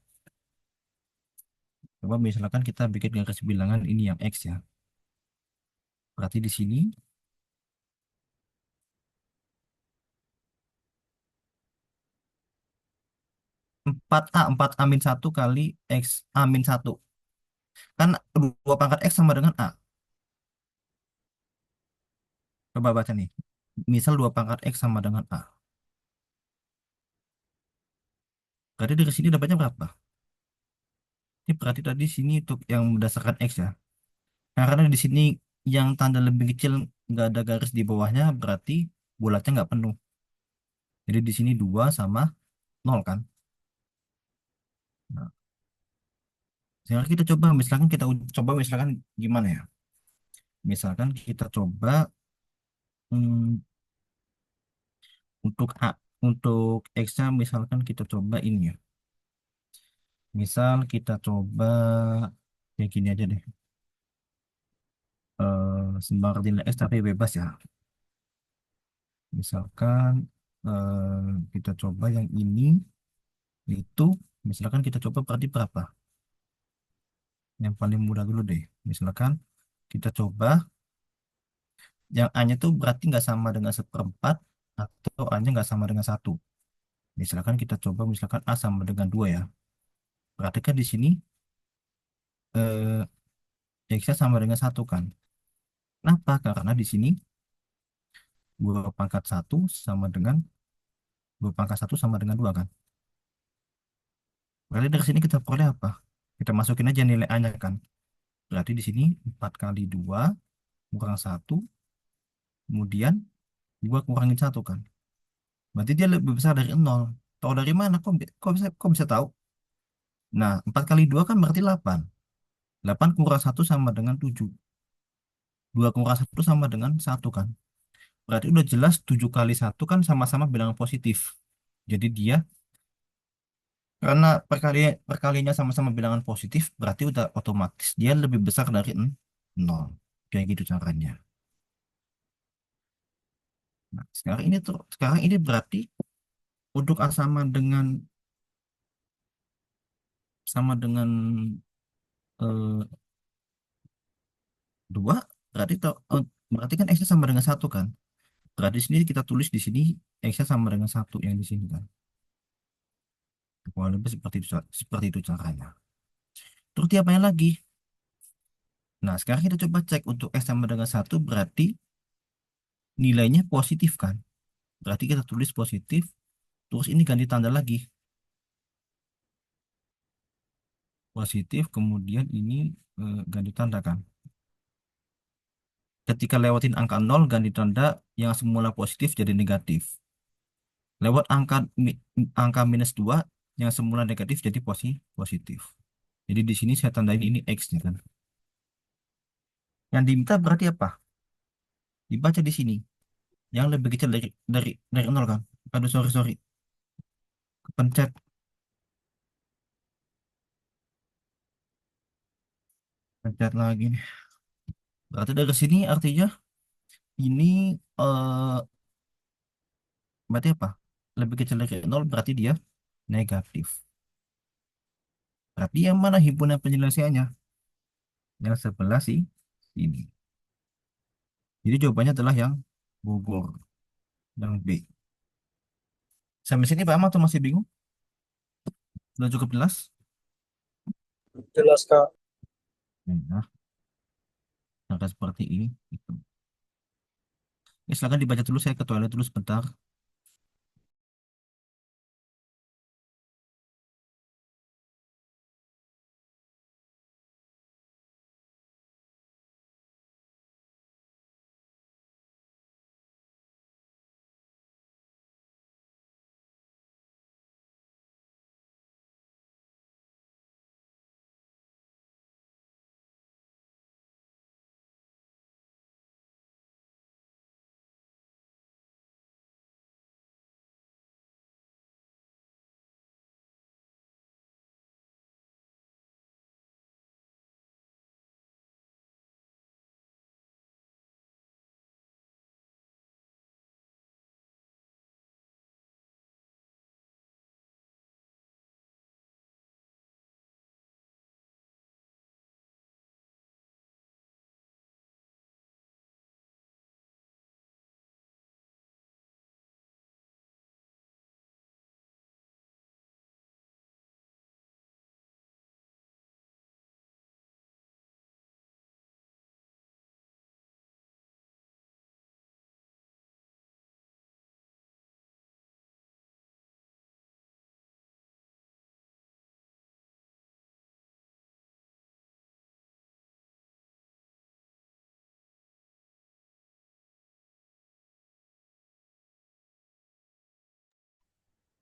Coba misalkan kita bikin garis bilangan ini yang X ya. Berarti di sini 4A min satu kali X A min satu. Kan 2 pangkat X sama dengan A. Coba baca nih. Misal 2 pangkat X sama dengan A. Berarti dari sini dapatnya berapa? Ini berarti tadi sini untuk yang berdasarkan X ya. Nah, karena di sini yang tanda lebih kecil nggak ada garis di bawahnya, berarti bulatnya nggak penuh. Jadi di sini 2 sama 0 kan. Nah, sekarang kita coba, misalkan coba misalkan gimana ya? Misalkan kita coba hmm, untuk A, untuk X-nya misalkan kita coba ini ya. Misal kita coba kayak gini aja deh. Sembarang nilai X tapi bebas ya. Misalkan kita coba yang ini itu, misalkan kita coba berarti berapa? Yang paling mudah dulu deh. Misalkan kita coba yang A-nya tuh berarti nggak sama dengan seperempat atau A-nya nggak sama dengan satu. Misalkan kita coba misalkan A sama dengan 2 ya. Berarti kan di sini X-nya sama dengan satu kan. Kenapa? Karena di sini 2 pangkat satu sama dengan 2 pangkat satu sama dengan 2 kan. Berarti dari sini kita peroleh apa? Kita masukin aja nilai A-nya kan. Berarti di sini 4 kali 2 kurang satu, kemudian 2 kurangin satu kan. Berarti dia lebih besar dari nol. Tahu dari mana? Kok bisa tahu? Nah, 4 kali 2 kan berarti 8. 8 kurang satu sama dengan 7. 2 kurang satu sama dengan satu kan. Berarti udah jelas 7 kali satu kan sama-sama bilangan positif. Jadi dia, karena perkaliannya sama-sama bilangan positif, berarti udah otomatis dia lebih besar dari 0. Kayak gitu caranya. Nah, sekarang ini berarti untuk A sama dengan 2, berarti kan X-nya sama dengan satu kan. Berarti sini kita tulis di sini X-nya sama dengan satu yang di sini kan. Kurang lebih seperti itu caranya. Terus diapain lagi? Nah, sekarang kita coba cek untuk X sama dengan satu berarti nilainya positif kan. Berarti kita tulis positif, terus ini ganti tanda lagi. Positif, kemudian ini ganti tanda kan. Ketika lewatin angka 0, ganti tanda yang semula positif jadi negatif. Lewat angka minus 2, yang semula negatif jadi positif. Jadi di sini saya tandain ini X-nya kan. Yang diminta berarti apa? Dibaca di sini. Yang lebih kecil dari 0 kan. Aduh, sorry, sorry. Kepencet. Pencet lagi nih. Berarti dari sini artinya ini eh berarti apa? Lebih kecil dari 0 berarti dia negatif. Berarti yang mana himpunan penyelesaiannya? Yang sebelah sih ini. Jadi jawabannya adalah yang Bogor, yang B. Sampai sini Pak Ahmad tuh masih bingung? Sudah cukup jelas? Jelas, Kak. Nah, angka seperti ini. Gitu. Ya, silakan dibaca dulu, saya ke toilet dulu sebentar.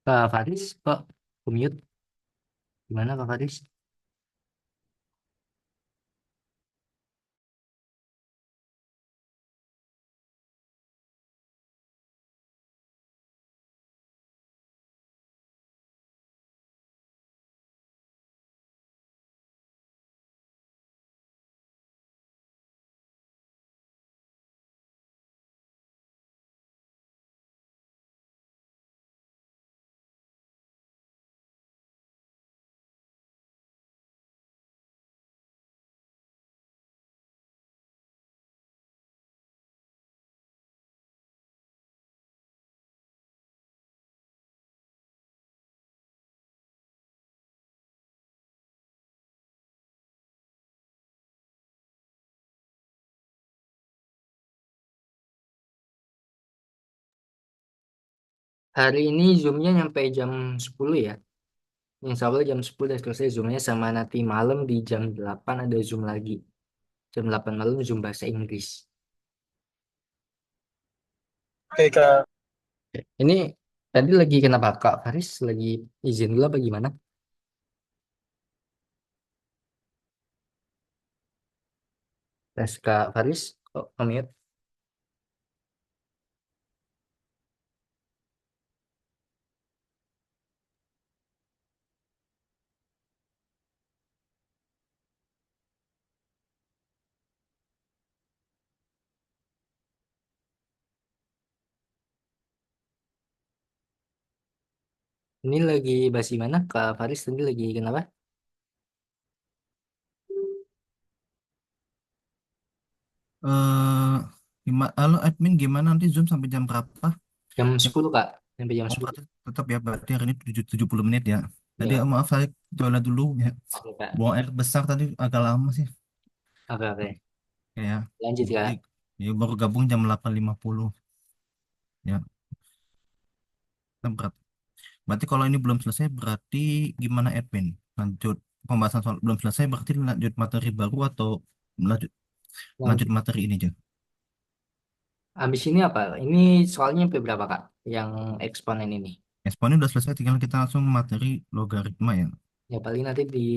Kak Faris kok mute? Gimana Kak Faris? Hari ini Zoom-nya nyampe jam 10 ya. Insya Allah jam 10 udah selesai Zoom-nya, sama nanti malam di jam 8 ada Zoom lagi. Jam 8 malam Zoom bahasa Inggris. Oke, Kak. Ini tadi lagi kenapa Kak Faris? Lagi izin dulu apa gimana? Tes Kak Faris, kok mute? Ini lagi bahas gimana? Kak Faris tadi lagi kenapa? Eh, halo admin, gimana nanti Zoom sampai jam berapa? Jam Jam, 10 Kak. Sampai jam oh, 10. berarti tetap ya, berarti hari ini 70 menit ya. Tadi Ya, maaf saya jualan dulu ya. oke Kak. Buang air besar tadi agak lama sih. Oke, oke. Ya, Lanjut jadi Kak. ya baru gabung jam 8.50 ya. Berat. Berarti kalau ini belum selesai berarti gimana admin? Lanjut pembahasan soal belum selesai berarti lanjut materi baru atau lanjut lanjut Lanjut. materi ini aja. Habis ini apa? Ini soalnya sampai berapa Kak? Yang eksponen ini. Eksponnya udah selesai, tinggal kita langsung materi logaritma ya. Ya paling nanti di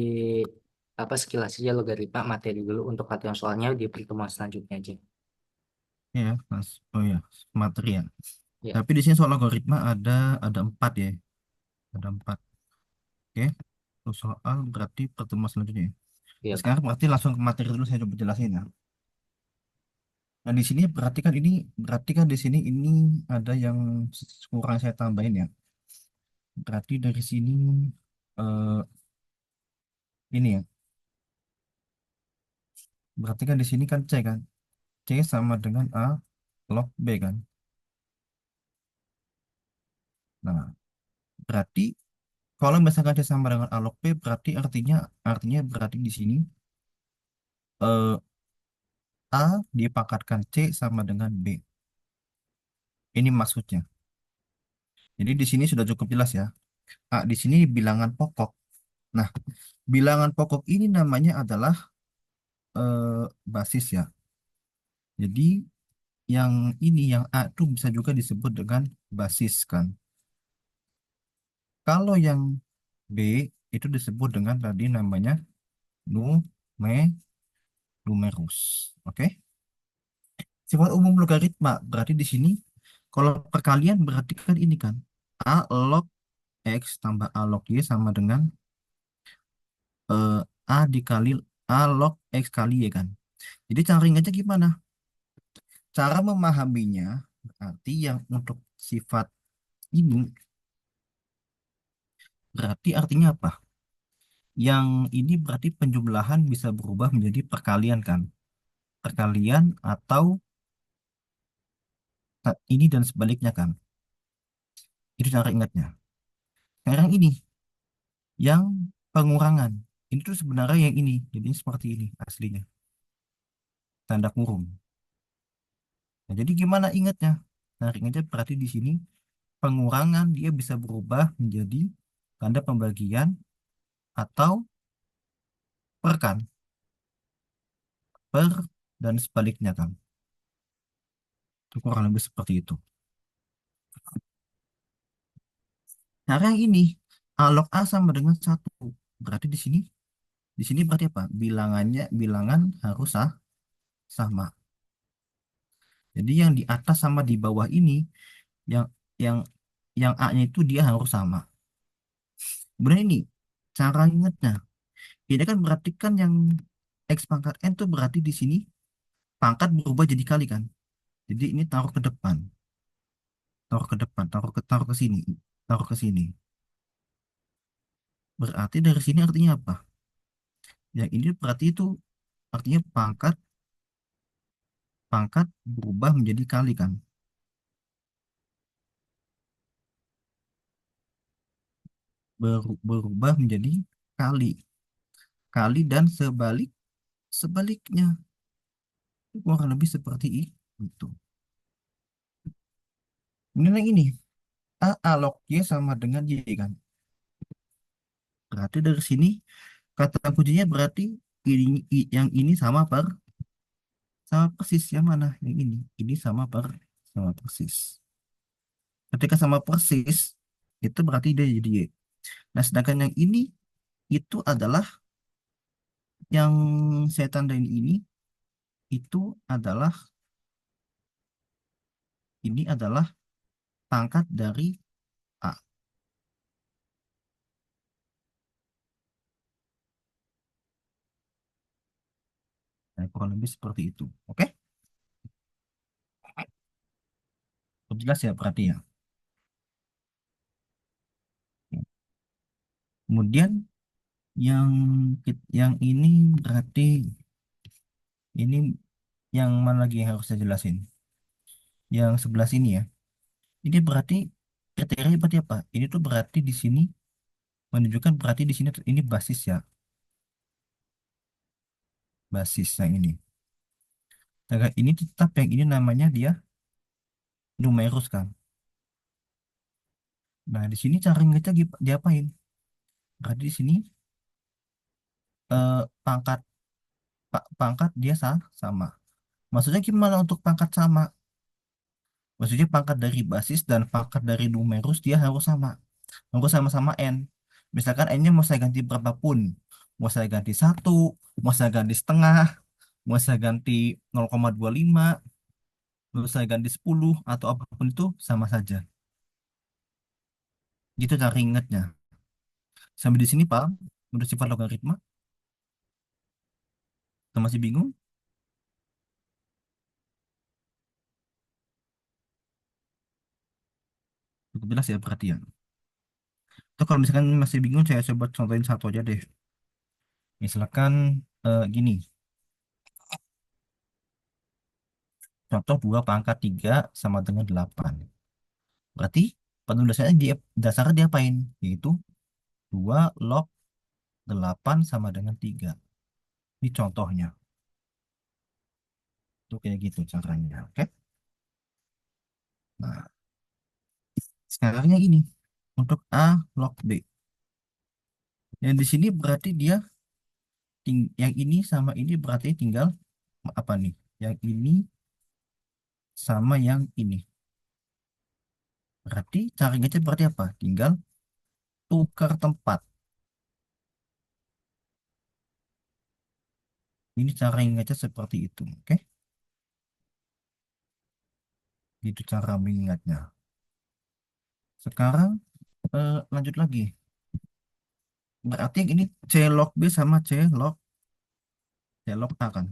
apa sekilas saja logaritma materi dulu untuk latihan soalnya di pertemuan selanjutnya aja. Ya, mas. Oh ya, materi ya. Ya, Tapi di sini soal logaritma ada empat ya. Ada empat. Oke. Terus soal berarti pertemuan selanjutnya, ya. iya Kak. Sekarang berarti langsung ke materi dulu saya coba jelasin ya. Nah, di sini berarti kan di sini ini ada yang kurang saya tambahin ya. Berarti dari sini eh, ini ya. Berarti kan di sini kan C kan. C sama dengan A log B kan. Nah, berarti kalau misalkan C sama dengan A log B berarti artinya berarti di sini eh, A dipangkatkan C sama dengan B. Ini maksudnya. Jadi di sini sudah cukup jelas ya. A di sini bilangan pokok. Nah, bilangan pokok ini namanya adalah basis ya. Jadi yang ini yang A itu bisa juga disebut dengan basis kan. Kalau yang B itu disebut dengan tadi namanya nume- numerus. Oke? Sifat umum logaritma berarti di sini kalau perkalian berarti kan ini kan A log X tambah A log Y sama dengan A dikali A log X kali Y kan. Jadi cara ingatnya gimana? Cara memahaminya berarti yang untuk sifat ini berarti artinya apa? Yang ini berarti penjumlahan bisa berubah menjadi perkalian kan? Perkalian atau ini dan sebaliknya kan? Itu cara ingatnya. Sekarang ini yang pengurangan. Ini tuh sebenarnya yang ini. Jadi seperti ini aslinya. Tanda kurung. Nah, jadi gimana ingatnya? Nah, ingatnya berarti di sini pengurangan dia bisa berubah menjadi tanda pembagian atau per kan. Per dan sebaliknya kan. Itu kurang lebih seperti itu. Cara yang ini, A log A sama dengan satu. Berarti di sini berarti apa? Bilangan harus sama. Jadi yang di atas sama di bawah ini, yang yang yang A-nya itu dia harus sama. Kemudian ini, cara ingatnya. Ini kan berarti kan yang X pangkat N itu berarti di sini pangkat berubah jadi kali kan. Jadi ini taruh ke depan, taruh ke sini, taruh ke sini. Berarti dari sini artinya apa? Yang ini berarti itu artinya pangkat berubah menjadi kali kan. Berubah menjadi kali. Kali dan sebaliknya. Kurang lebih seperti itu. Ini yang ini. A log Y sama dengan Y kan. Berarti dari sini kata kuncinya berarti yang ini sama persis. Yang mana? Yang ini. Ini sama persis. Ketika sama persis, itu berarti dia jadi Y. Nah, sedangkan yang ini itu adalah yang saya tandain itu adalah ini adalah pangkat dari A. Nah, kurang lebih seperti itu. Oke? Jelas ya berarti ya. Kemudian yang yang ini berarti ini yang mana lagi yang harus saya jelasin? Yang sebelah sini ya. Ini berarti kriteria berarti apa? Ini tuh berarti di sini menunjukkan berarti di sini ini basis ya, basis yang ini. Nah, ini tetap yang ini namanya dia numerus kan. Nah, di sini cara ngecek diapain? Berarti di sini eh, pangkat pangkat dia sama. Maksudnya gimana untuk pangkat sama? Maksudnya pangkat dari basis dan pangkat dari numerus dia harus sama. Harus sama-sama N. Misalkan N-nya mau saya ganti berapapun. Mau saya ganti satu, mau saya ganti setengah, mau saya ganti 0,25, mau saya ganti 10, atau apapun itu sama saja. Gitu cara ingatnya. Sampai di sini paham? Udah sifat logaritma? Atau masih bingung? Cukup jelas ya perhatian. Atau kalau misalkan masih bingung, saya coba contohin satu aja deh. Misalkan gini, contoh 2 pangkat 3 sama dengan 8. Berarti penulisannya dasarnya diapain? Yaitu 2 log 8 sama dengan 3. Ini contohnya. Itu kayak gitu caranya. Oke? Nah, sekarangnya ini. Untuk A log B. Yang di sini berarti dia yang ini sama ini berarti tinggal apa nih? Yang ini sama yang ini. Berarti cara ngecek berarti apa? Tinggal tukar tempat. Ini cara yang ngecek seperti itu. Oke? Itu cara mengingatnya. Sekarang lanjut lagi. Berarti yang ini C log B sama C log A kan.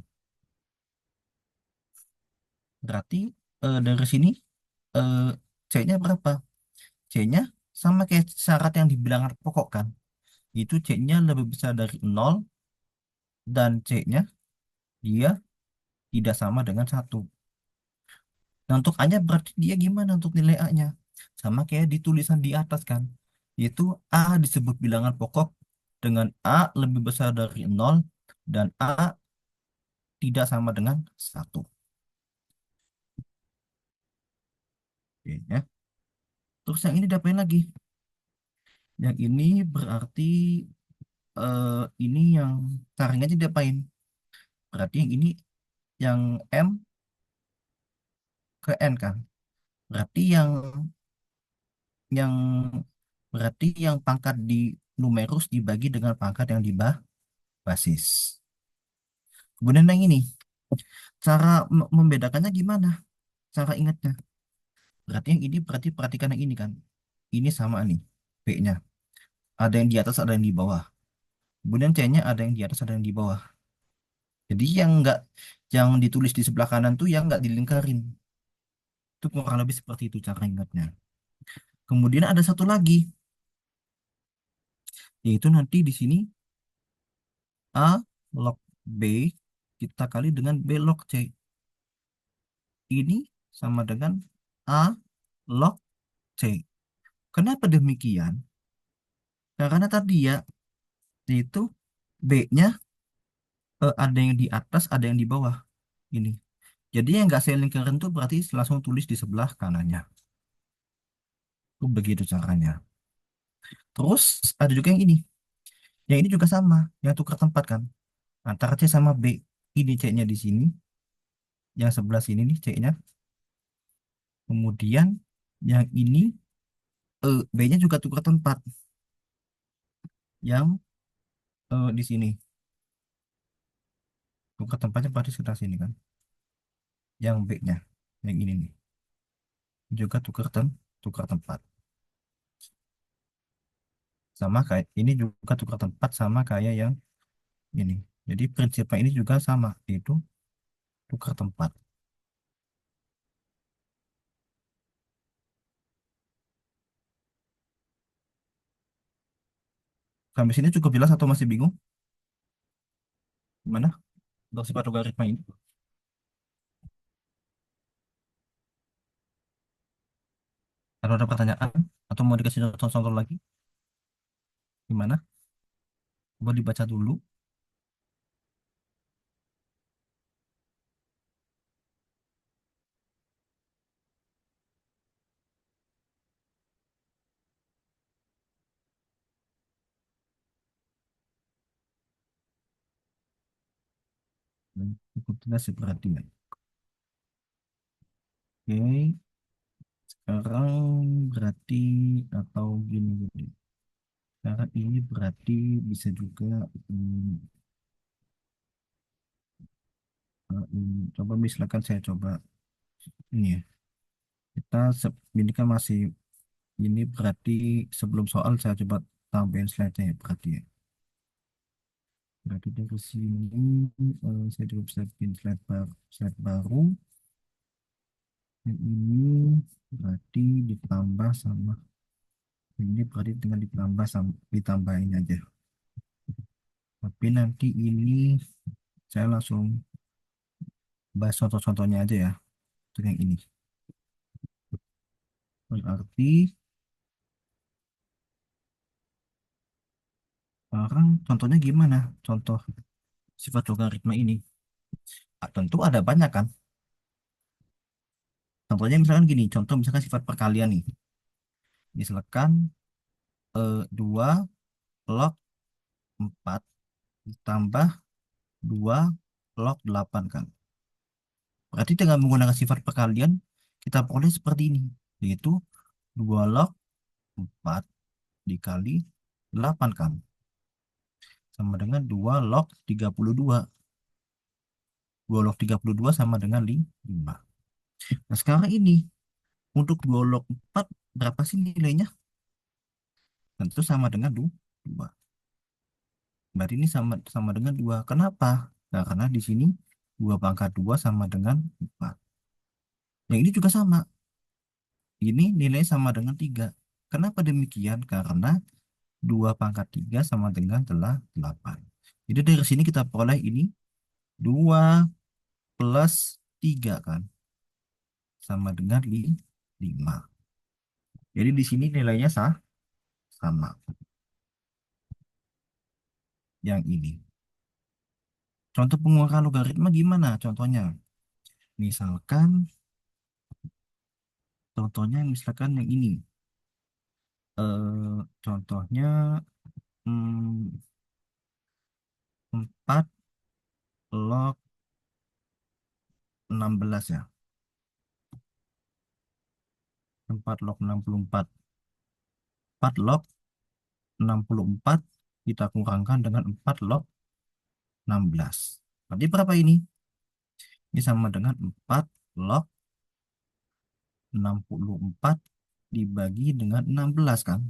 Berarti dari sini eh, C-nya berapa? C-nya sama kayak syarat yang di bilangan pokok kan. Itu C-nya lebih besar dari 0 dan C-nya dia tidak sama dengan satu. Nah, untuk A-nya berarti dia gimana untuk nilai A-nya? Sama kayak di tulisan di atas kan. Yaitu A disebut bilangan pokok dengan A lebih besar dari 0 dan A tidak sama dengan satu. Oke, ya. Terus yang ini diapain lagi? Yang ini berarti ini yang caranya aja diapain? Berarti yang ini yang M ke N kan. Berarti yang Berarti yang pangkat di numerus dibagi dengan pangkat yang di basis. Kemudian yang ini, cara membedakannya gimana? Cara ingatnya. Berarti yang ini berarti perhatikan yang ini kan. Ini sama nih, B-nya. Ada yang di atas, ada yang di bawah. Kemudian C-nya ada yang di atas, ada yang di bawah. Jadi yang ditulis di sebelah kanan tuh yang nggak dilingkarin. Itu kurang lebih seperti itu cara ingatnya. Kemudian ada satu lagi, yaitu nanti di sini A log B kita kali dengan B log C. Ini sama dengan A log C. Kenapa demikian? Karena tadi ya, itu B-nya ada yang di atas, ada yang di bawah. Ini. Jadi yang nggak saya lingkaran tuh berarti langsung tulis di sebelah kanannya. Itu begitu caranya. Terus ada juga yang ini. Yang ini juga sama, yang tukar tempat kan. Antara C sama B. Ini C-nya di sini, yang sebelah sini nih C-nya. Kemudian yang ini B-nya juga tukar tempat, yang di sini. Tukar tempatnya berarti sekitar sini kan. Yang B-nya, yang ini nih, juga tukar tempat. Sama kayak ini juga tukar tempat sama kayak yang ini. Jadi prinsipnya ini juga sama, yaitu tukar tempat. Sampai sini cukup jelas atau masih bingung? Gimana? Untuk sifat logaritma ini. Kalau ada pertanyaan atau mau dikasih contoh-contoh lagi, gimana? Coba dibaca dulu. Cukup jelas sih perhatian. Oke, sekarang berarti atau gini. Sekarang ini berarti bisa juga coba misalkan saya coba ini ya. Ini kan masih ini berarti sebelum soal saya coba tambahin slide-nya ya berarti ya. Berarti dari sini saya coba bisa bikin slide baru. Yang ini berarti ditambah sama ini berarti dengan ditambah sama ditambahin aja. Tapi nanti ini saya langsung bahas contoh-contohnya aja ya untuk yang ini. Berarti sekarang contohnya gimana? Contoh sifat logaritma ini. Ah, tentu ada banyak kan. Contohnya misalkan gini, contoh misalkan sifat perkalian nih. Misalkan 2 log 4 ditambah 2 log 8 kan. Berarti dengan menggunakan sifat perkalian, kita peroleh seperti ini. Yaitu 2 log 4 dikali 8 kan. Sama dengan 2 log 32. 2 log 32 sama dengan 5. Nah sekarang ini, untuk 2 log 4 berapa sih nilainya? Tentu sama dengan 2. Berarti ini sama sama dengan 2. Kenapa? Nah, karena di sini 2 pangkat 2 sama dengan 4. Yang ini juga sama. Ini nilai sama dengan 3. Kenapa demikian? Karena 2 pangkat 3 sama dengan 8. Jadi dari sini kita peroleh ini 2 plus 3 kan. Sama dengan 5. Jadi di sini nilainya sama. Yang ini. Contoh pengurangan logaritma gimana contohnya? Misalkan, misalkan yang ini. Contohnya 4 log 16 ya. 4 log 64. 4 log 64 kita kurangkan dengan 4 log 16. Berarti berapa ini? Ini sama dengan 4 log 64 dibagi dengan 16 kan?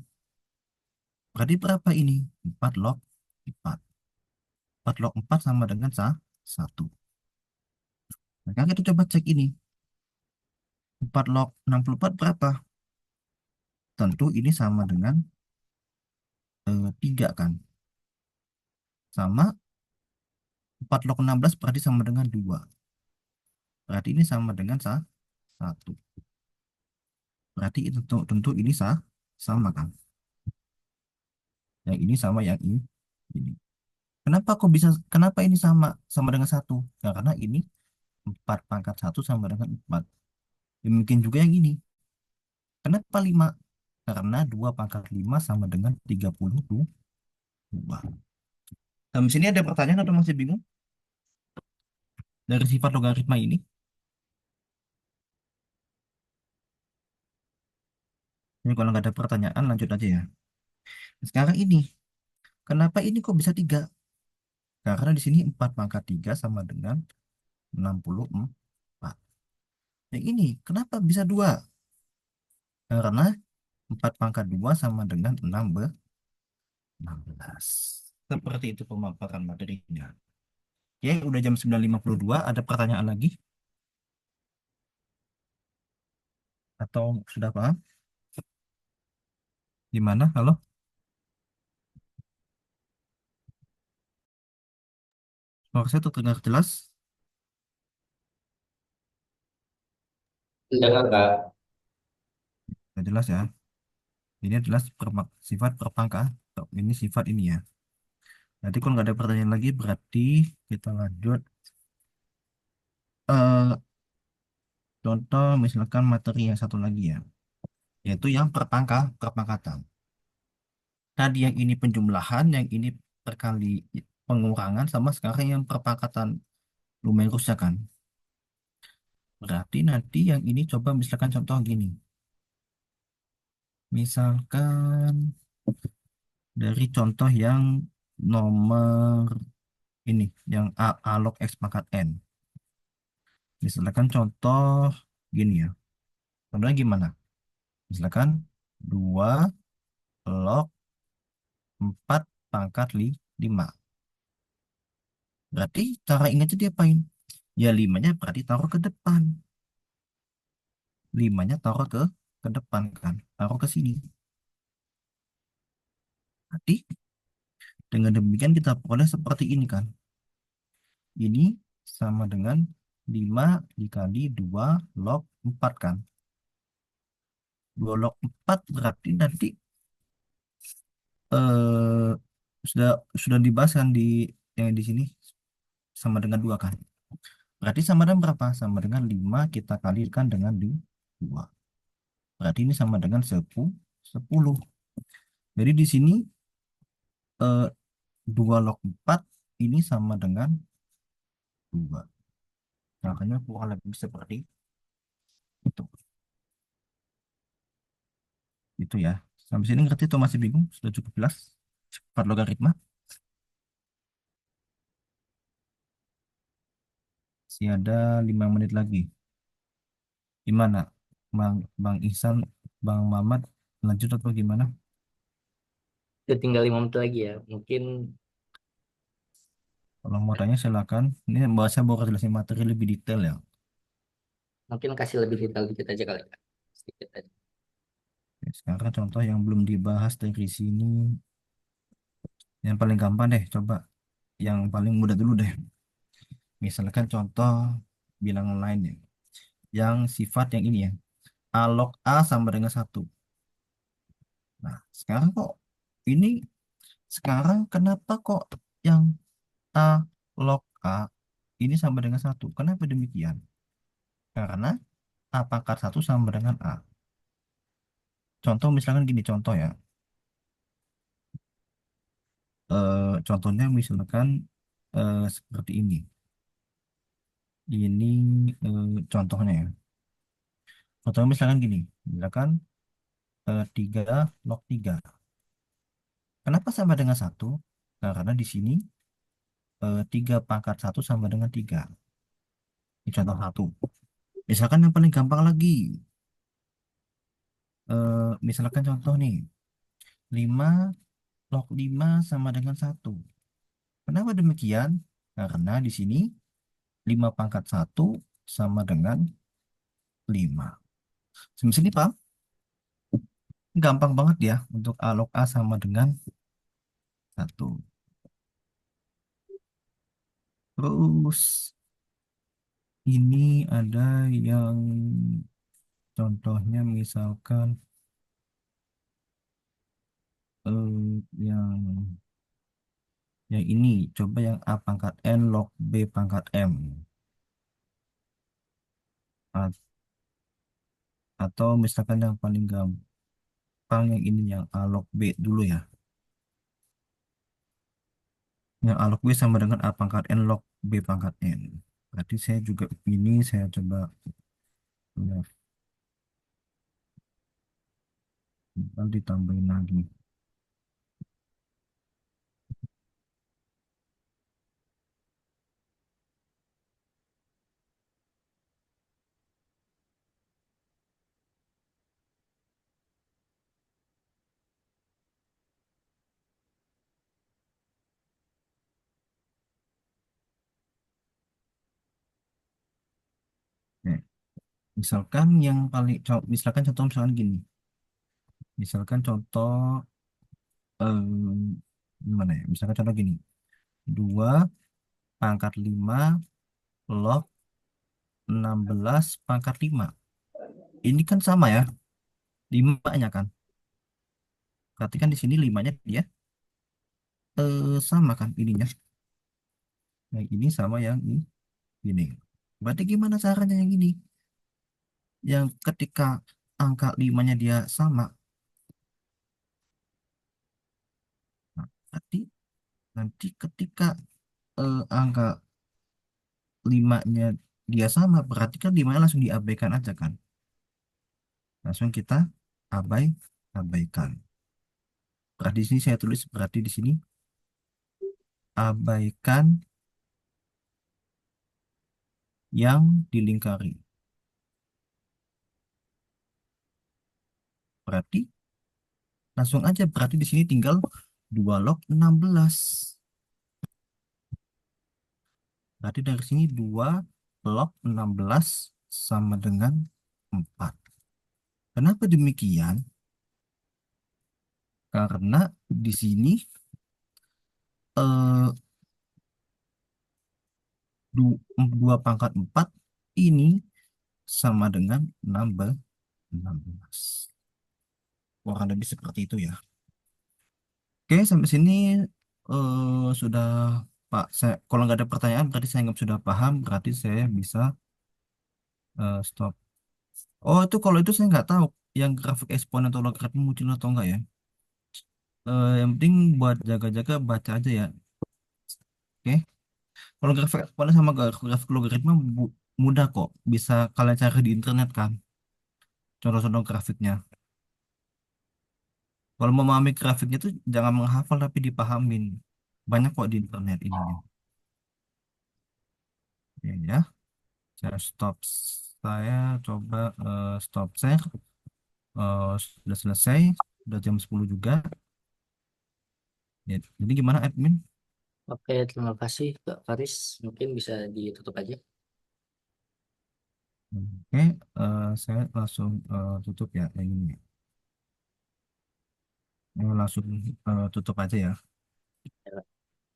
Berarti berapa ini? 4 log 4. 4 log 4 sama dengan 1. Maka kita coba cek ini. 4 log 64 berapa? Tentu ini sama dengan 3 kan? Sama 4 log 16 berarti sama dengan 2. Berarti ini sama dengan 1. Berarti tentu ini sama kan? Yang ini sama yang ini. Kenapa ini sama dengan 1? Karena ini 4 pangkat 1 sama dengan 4. Mungkin juga yang ini. Kenapa 5? Karena 2 pangkat 5 sama dengan 32. Di sini ada pertanyaan atau masih bingung? Dari sifat logaritma ini. Ini kalau nggak ada pertanyaan lanjut aja ya. Sekarang ini. Kenapa ini kok bisa 3? Karena di sini 4 pangkat 3 sama dengan 64. Yang ini kenapa bisa 2? Karena 4 pangkat 2 sama dengan 16. Seperti itu pemaparan materinya. Oke, udah jam 9.52. Ada pertanyaan lagi? Atau sudah paham? Gimana? Halo? Suara saya terdengar jelas? Dengar Kak. Sudah jelas ya. Ini adalah sifat perpangka. Ini sifat ini ya. Nanti kalau nggak ada pertanyaan lagi, berarti kita lanjut. eh Contoh misalkan materi yang satu lagi ya, yaitu yang perpangkatan. Tadi yang ini penjumlahan, yang ini perkali pengurangan, sama sekarang yang perpangkatan numerusnya kan. Berarti nanti yang ini coba misalkan contoh gini. Misalkan dari contoh yang nomor ini, yang A log X pangkat N. Misalkan contoh gini ya. Contohnya gimana? Misalkan 2 log 4 pangkat 5. Berarti cara ingatnya diapain? Ya 5-nya berarti taruh ke depan. 5-nya taruh ke depan kan. Taruh ke sini. Berarti dengan demikian kita peroleh seperti ini kan. Ini sama dengan 5 dikali 2 log 4 kan. 2 log 4 berarti nanti eh, sudah sudah dibahas kan di yang di sini sama dengan 2 kan. Berarti sama dengan berapa? Sama dengan 5 kita kalikan dengan 2. Berarti ini sama dengan 10. Jadi di sini eh, 2 log 4 ini sama dengan 2. Makanya kurang lebih seperti itu. Itu ya. Sampai sini ngerti atau masih bingung? Sudah cukup jelas? Sifat logaritma. Masih ada 5 menit lagi. Gimana? Bang Ihsan, Bang Mamat, lanjut atau gimana? Udah tinggal 5 menit lagi ya. Mungkin Kalau mau tanya silakan. Ini bahasa baru jelasin materi lebih detail ya. mungkin kasih lebih detail dikit aja kali Kak. Sedikit aja. Oke, sekarang contoh yang belum dibahas dari sini. Yang paling gampang deh, coba. Yang paling mudah dulu deh. Misalkan contoh bilangan lain ya. Yang sifat yang ini ya. A log A sama dengan 1. Nah, sekarang kok ini sekarang kenapa kok yang A log A ini sama dengan 1? Kenapa demikian? Karena A pangkat 1 sama dengan A. Contoh misalkan gini contoh ya. Contohnya misalkan seperti ini. Ini contohnya ya. Contohnya misalkan gini. Misalkan 3 log 3. Kenapa sama dengan satu? Karena di sini 3 pangkat satu sama dengan 3. Ini contoh satu. Misalkan yang paling gampang lagi. Misalkan contoh nih. 5 log 5 sama dengan satu. Kenapa demikian? Karena di sini 5 pangkat satu sama dengan 5. Sampai sini paham? Gampang banget ya untuk A log A sama dengan satu. Terus ini ada yang contohnya misalkan yang ini coba yang A pangkat N log B pangkat M. A- atau misalkan yang paling gampang yang ini yang A log B dulu ya. Yang A log B sama dengan A pangkat N log B pangkat N. Berarti saya juga ini saya coba ya, ditambahin lagi. Nah, misalkan yang paling misalkan contoh misalkan gini. Misalkan contoh gimana ya? Misalkan contoh gini. 2 pangkat 5 log 16 pangkat 5. Ini kan sama ya, 5-nya kan. Berarti kan di sini 5-nya dia sama kan ininya. Yang ini sama yang ini. Berarti gimana caranya yang ini? Yang ketika angka 5-nya dia sama. Nah, berarti nanti ketika angka 5-nya dia sama, berarti kan 5-nya langsung diabaikan aja kan. Langsung kita abaikan. Berarti di sini saya tulis berarti di sini abaikan yang dilingkari. Berarti langsung aja berarti di sini tinggal 2 log 16. Berarti dari sini 2 log 16 sama dengan 4. Kenapa demikian? Karena di sini eh, 2 pangkat 4 ini sama dengan 16. Kurang lebih seperti itu ya. Oke, sampai sini sudah Pak. Kalau nggak ada pertanyaan, berarti saya nggak sudah paham. Berarti saya bisa stop. Oh, itu kalau itu saya nggak tahu. Yang grafik eksponen atau logaritma muncul atau enggak ya. Yang penting buat jaga-jaga baca aja ya. Oke. Kalau grafik eksponen sama grafik logaritma mudah kok. Bisa kalian cari di internet kan. Contoh-contoh grafiknya. Kalau memahami grafiknya itu jangan menghafal tapi dipahamin. Banyak kok di internet ininya. Ya, ya. Saya stop. Saya coba stop share. Sudah selesai. Sudah jam 10 juga. Ya, jadi gimana admin? Oke, terima kasih Kak Faris. Mungkin bisa ditutup aja. Oke, saya langsung tutup ya yang ini. Langsung tutup aja ya. Ya,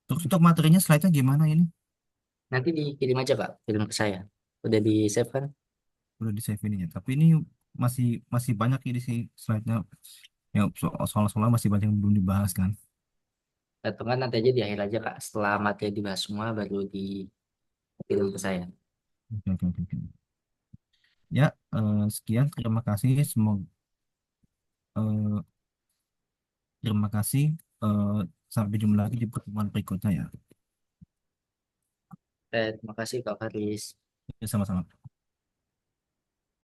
Terus untuk materinya slide-nya gimana ini? nanti dikirim aja Kak, kirim ke saya. Udah di save kan? Udah di save ininya. Tapi ini masih masih banyak ini sih slide-nya. Ya, soal-soal masih banyak yang belum dibahas kan. Atau kan nanti aja di akhir aja Kak. Setelah materi dibahas semua baru dikirim ke saya. Oke, oke, oke, oke. Ya, sekian. Terima kasih. Semoga terima kasih. Eh, Sampai jumpa lagi di pertemuan berikutnya ya. Terima kasih Kak Faris. Ya, sama-sama.